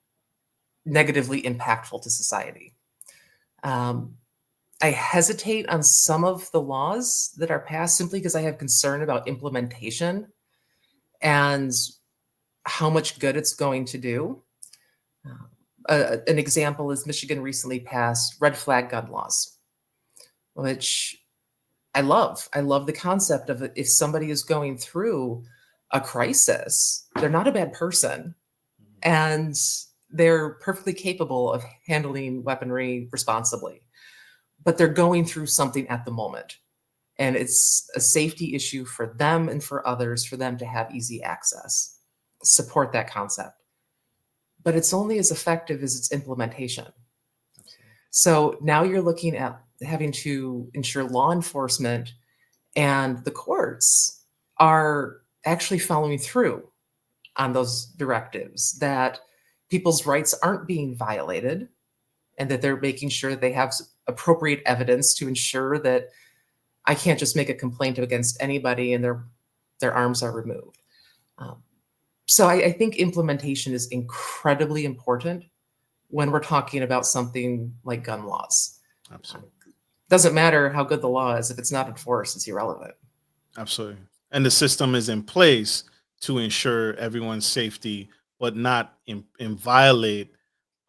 negatively impactful to society. I hesitate on some of the laws that are passed simply because I have concern about implementation and how much good it's going to do. An example is Michigan recently passed red flag gun laws, which I love. I love the concept of it. If somebody is going through a crisis, they're not a bad person, and they're perfectly capable of handling weaponry responsibly. But they're going through something at the moment. And it's a safety issue for them and for others, for them to have easy access. Support that concept. But it's only as effective as its implementation. So now you're looking at having to ensure law enforcement and the courts are actually following through on those directives, that people's rights aren't being violated, and that they're making sure that they have appropriate evidence to ensure that I can't just make a complaint against anybody and their arms are removed. So I think implementation is incredibly important when we're talking about something like gun laws. Absolutely. Doesn't matter how good the law is. If it's not enforced, it's irrelevant. Absolutely. And the system is in place to ensure everyone's safety, but not violate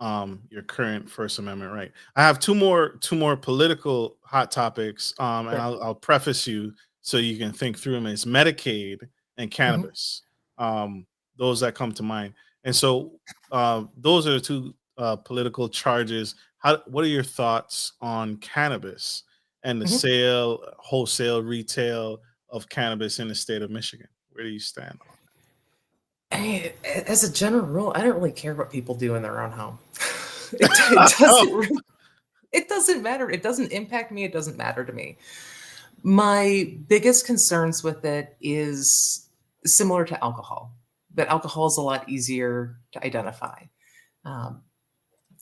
your current First Amendment right. I have two more political hot topics, and I'll preface you so you can think through them. It's Medicaid and cannabis. Those that come to mind. And so those are the two political charges. What are your thoughts on cannabis and the sale, wholesale, retail of cannabis in the state of Michigan? Where do you stand on that? As a general rule, I don't really care what people do in their own home. It doesn't matter. It doesn't impact me. It doesn't matter to me. My biggest concerns with it is similar to alcohol, but alcohol is a lot easier to identify.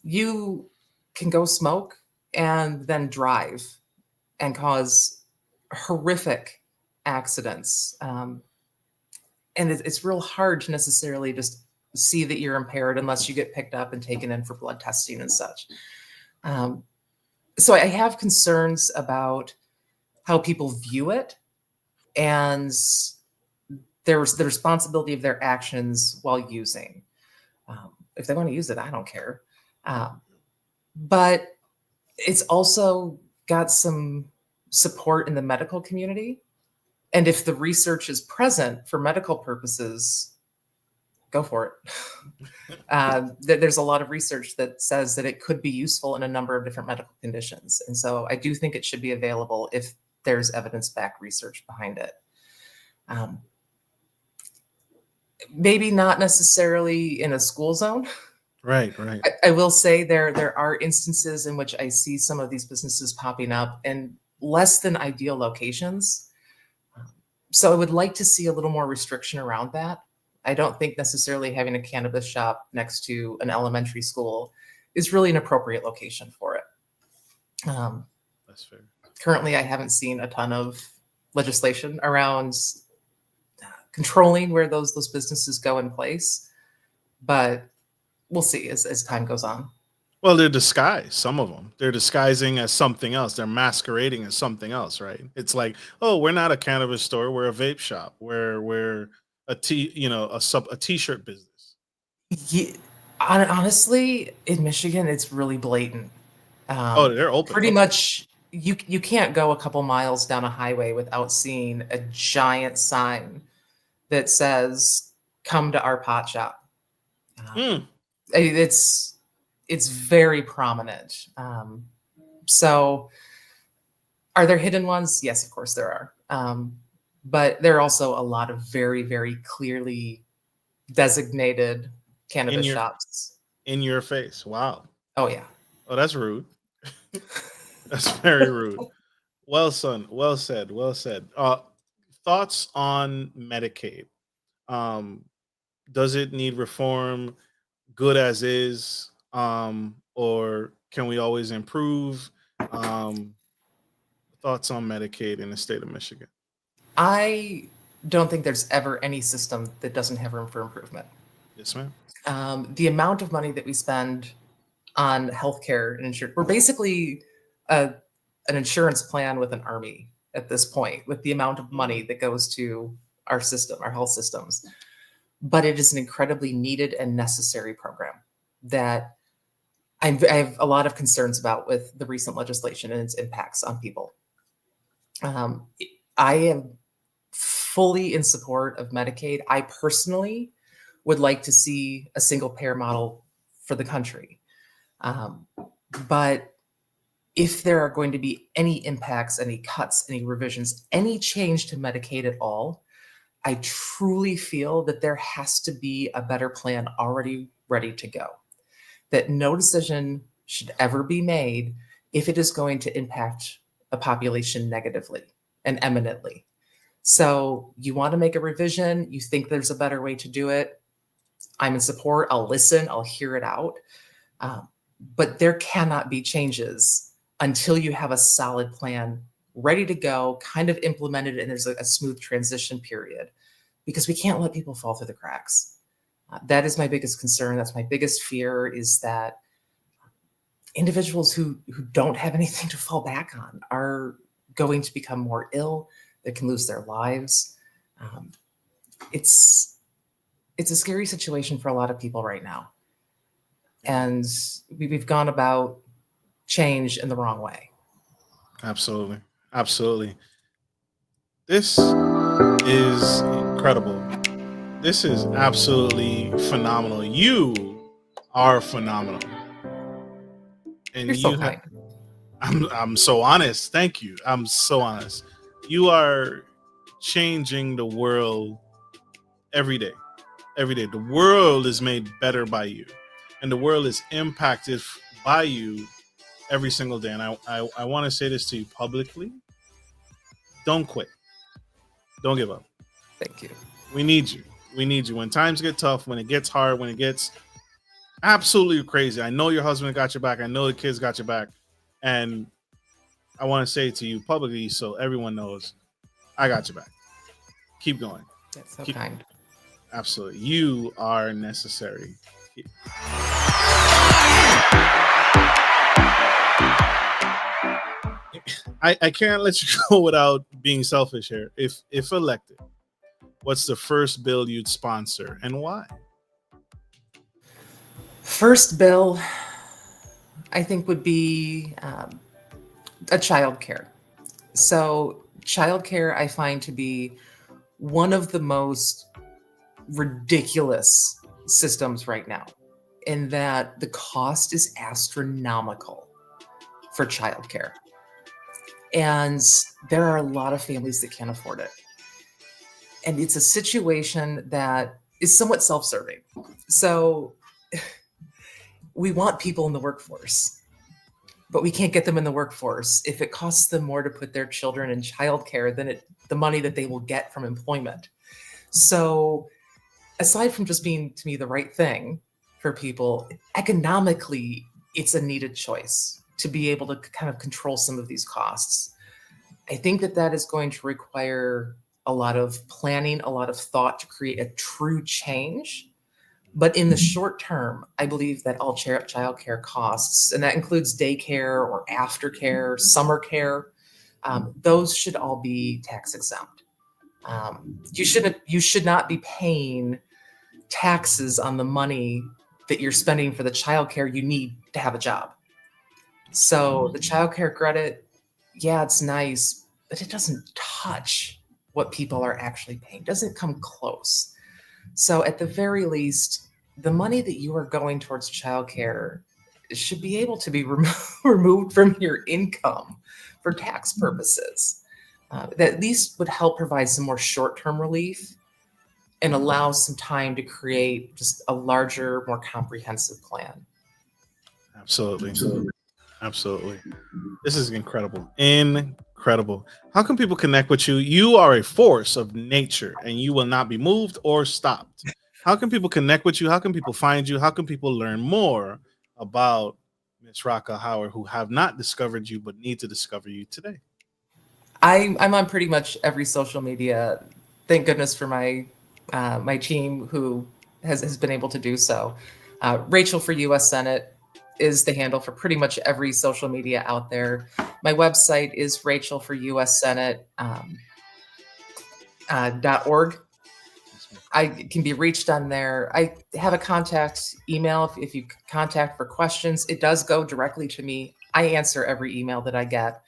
You can go smoke and then drive and cause horrific accidents. And it's real hard to necessarily just see that you're impaired unless you get picked up and taken in for blood testing and such. So I have concerns about how people view it and there's the responsibility of their actions while using. If they want to use it, I don't care. But it's also got some support in the medical community. And if the research is present for medical purposes, go for it. There's a lot of research that says that it could be useful in a number of different medical conditions. And so I do think it should be available if there's evidence-backed research behind it. Maybe not necessarily in a school zone. Right. I will say there are instances in which I see some of these businesses popping up in less than ideal locations. So I would like to see a little more restriction around that. I don't think necessarily having a cannabis shop next to an elementary school is really an appropriate location for it. That's fair. Currently, I haven't seen a ton of legislation around controlling where those businesses go in place, but we'll see as time goes on. Well, they're disguised. Some of them, they're disguising as something else. They're masquerading as something else, right? It's like, oh, we're not a cannabis store. We're a vape shop. We're a t-shirt business. Yeah, honestly, in Michigan, it's really blatant. Oh, they're open. Pretty Okay. much, you can't go a couple miles down a highway without seeing a giant sign that says, "Come to our pot shop." Hmm. It's very prominent. So, are there hidden ones? Yes, of course there are. But there are also a lot of very, very clearly designated cannabis your shops. In your face. Wow. Oh yeah. Oh, that's rude. That's very rude. Well, son. Well said. Well said. Thoughts on Medicaid? Um, does it need reform? Good as is, or can we always improve? Um, Thoughts on Medicaid in the state of Michigan? I don't think there's ever any system that doesn't have room for improvement. Yes, ma'am. The amount of money that we spend on healthcare and insurance, we're basically an insurance plan with an army at this point, with the amount of money that goes to our system, our health systems. But it is an incredibly needed and necessary program that I have a lot of concerns about with the recent legislation and its impacts on people. I am fully in support of Medicaid. I personally would like to see a single payer model for the country. But if there are going to be any impacts, any cuts, any revisions, any change to Medicaid at all, I truly feel that there has to be a better plan already ready to go. That no decision should ever be made if it is going to impact a population negatively and eminently. So you want to make a revision, you think there's a better way to do it, I'm in support, I'll listen, I'll hear it out. But there cannot be changes until you have a solid plan ready to go, kind of implemented, and there's a smooth transition period, because we can't let people fall through the cracks. That is my biggest concern. That's my biggest fear, is that individuals who don't have anything to fall back on are going to become more ill, that can lose their lives. It's a scary situation for a lot of people right now. And we've gone about change in the wrong way. Absolutely. Absolutely. This is incredible. This is absolutely phenomenal. You are phenomenal. And You're so kind. I'm so honest. Thank you. I'm so honest. You are changing the world every day. Every day. The world is made better by you. And the world is impacted by you every single day. And I want to say this to you publicly. Don't quit. Don't give up. Thank you. We need you. We need you. When times get tough, when it gets hard, when it gets absolutely crazy. I know your husband got your back. I know the kids got your back. And I want to say to you publicly, so everyone knows, I got your back. Keep going. That's so kind. Absolutely. You are necessary. I can't let you go without being selfish here. If elected, what's the first bill you'd sponsor and why? First bill, I think, would be a child care. So child care, I find to be one of the most ridiculous systems right now, in that the cost is astronomical for childcare. And there are a lot of families that can't afford it. And it's a situation that is somewhat self-serving. So we want people in the workforce, but we can't get them in the workforce if it costs them more to put their children in childcare than the money that they will get from employment. So aside from just being, to me, the right thing for people, economically, it's a needed choice to be able to kind of control some of these costs. I think that is going to require a lot of planning, a lot of thought to create a true change. But in the short term, I believe that all childcare costs, and that includes daycare or aftercare, summer care, those should all be tax exempt. You should not be paying taxes on the money that you're spending for the childcare you need to have a job. So the childcare credit, yeah, it's nice, but it doesn't touch what people are actually paying. It doesn't come close. So at the very least, the money that you are going towards childcare should be able to be removed from your income for tax purposes. That at least would help provide some more short-term relief and allow some time to create just a larger, more comprehensive plan. Absolutely. Absolutely. This is incredible. Incredible. How can people connect with you? You are a force of nature and you will not be moved or stopped. How can people connect with you? How can people find you? How can people learn more about Miss Raquel Howard who have not discovered you but need to discover you today? I'm on pretty much every social media. Thank goodness for my team who has been able to do so. Rachel for U.S. Senate is the handle for pretty much every social media out there. My website is rachelforussenate.org. I can be reached on there. I have a contact email. If you contact for questions, it does go directly to me. I answer every email that I get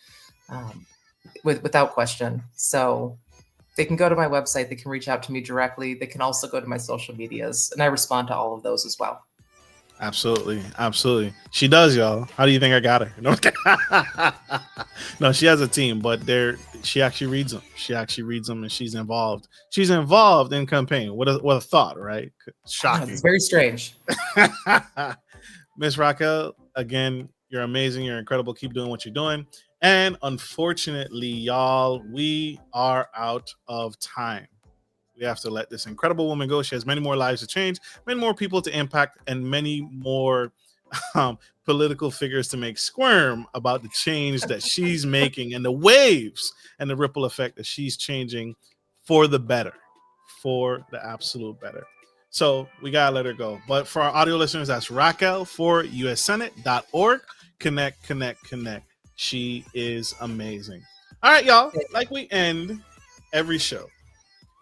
without question. So they can go to my website. They can reach out to me directly. They can also go to my social medias, and I respond to all of those as well. Absolutely. Absolutely. She does, y'all. How do you think I got her? No, she has a team, but she actually reads them. She actually reads them and she's involved. She's involved in campaign. What a thought, right? Shocking. It's very strange. Miss Raquel, again, you're amazing. You're incredible. Keep doing what you're doing. And unfortunately, y'all, we are out of time. We have to let this incredible woman go. She has many more lives to change, many more people to impact, and many more political figures to make squirm about the change that she's making and the waves and the ripple effect that she's changing for the better, for the absolute better. So we got to let her go. But for our audio listeners, that's Raquel for USSenate.org. Connect. She is amazing. All right, y'all. Like we end every show.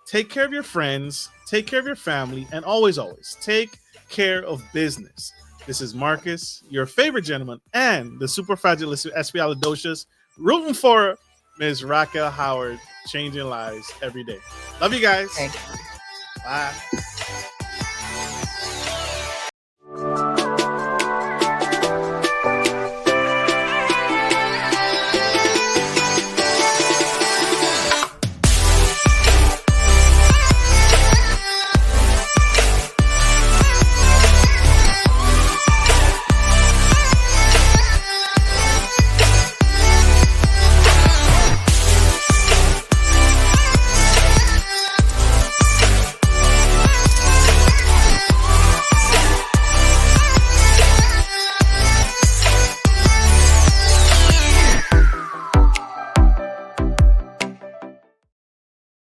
Take care of your friends, take care of your family, and always take care of business. This is Marcus, your favorite gentleman, and the superfragilist rooting for Ms. Raquel Howard, changing lives every day. Love you guys. Thanks. Bye.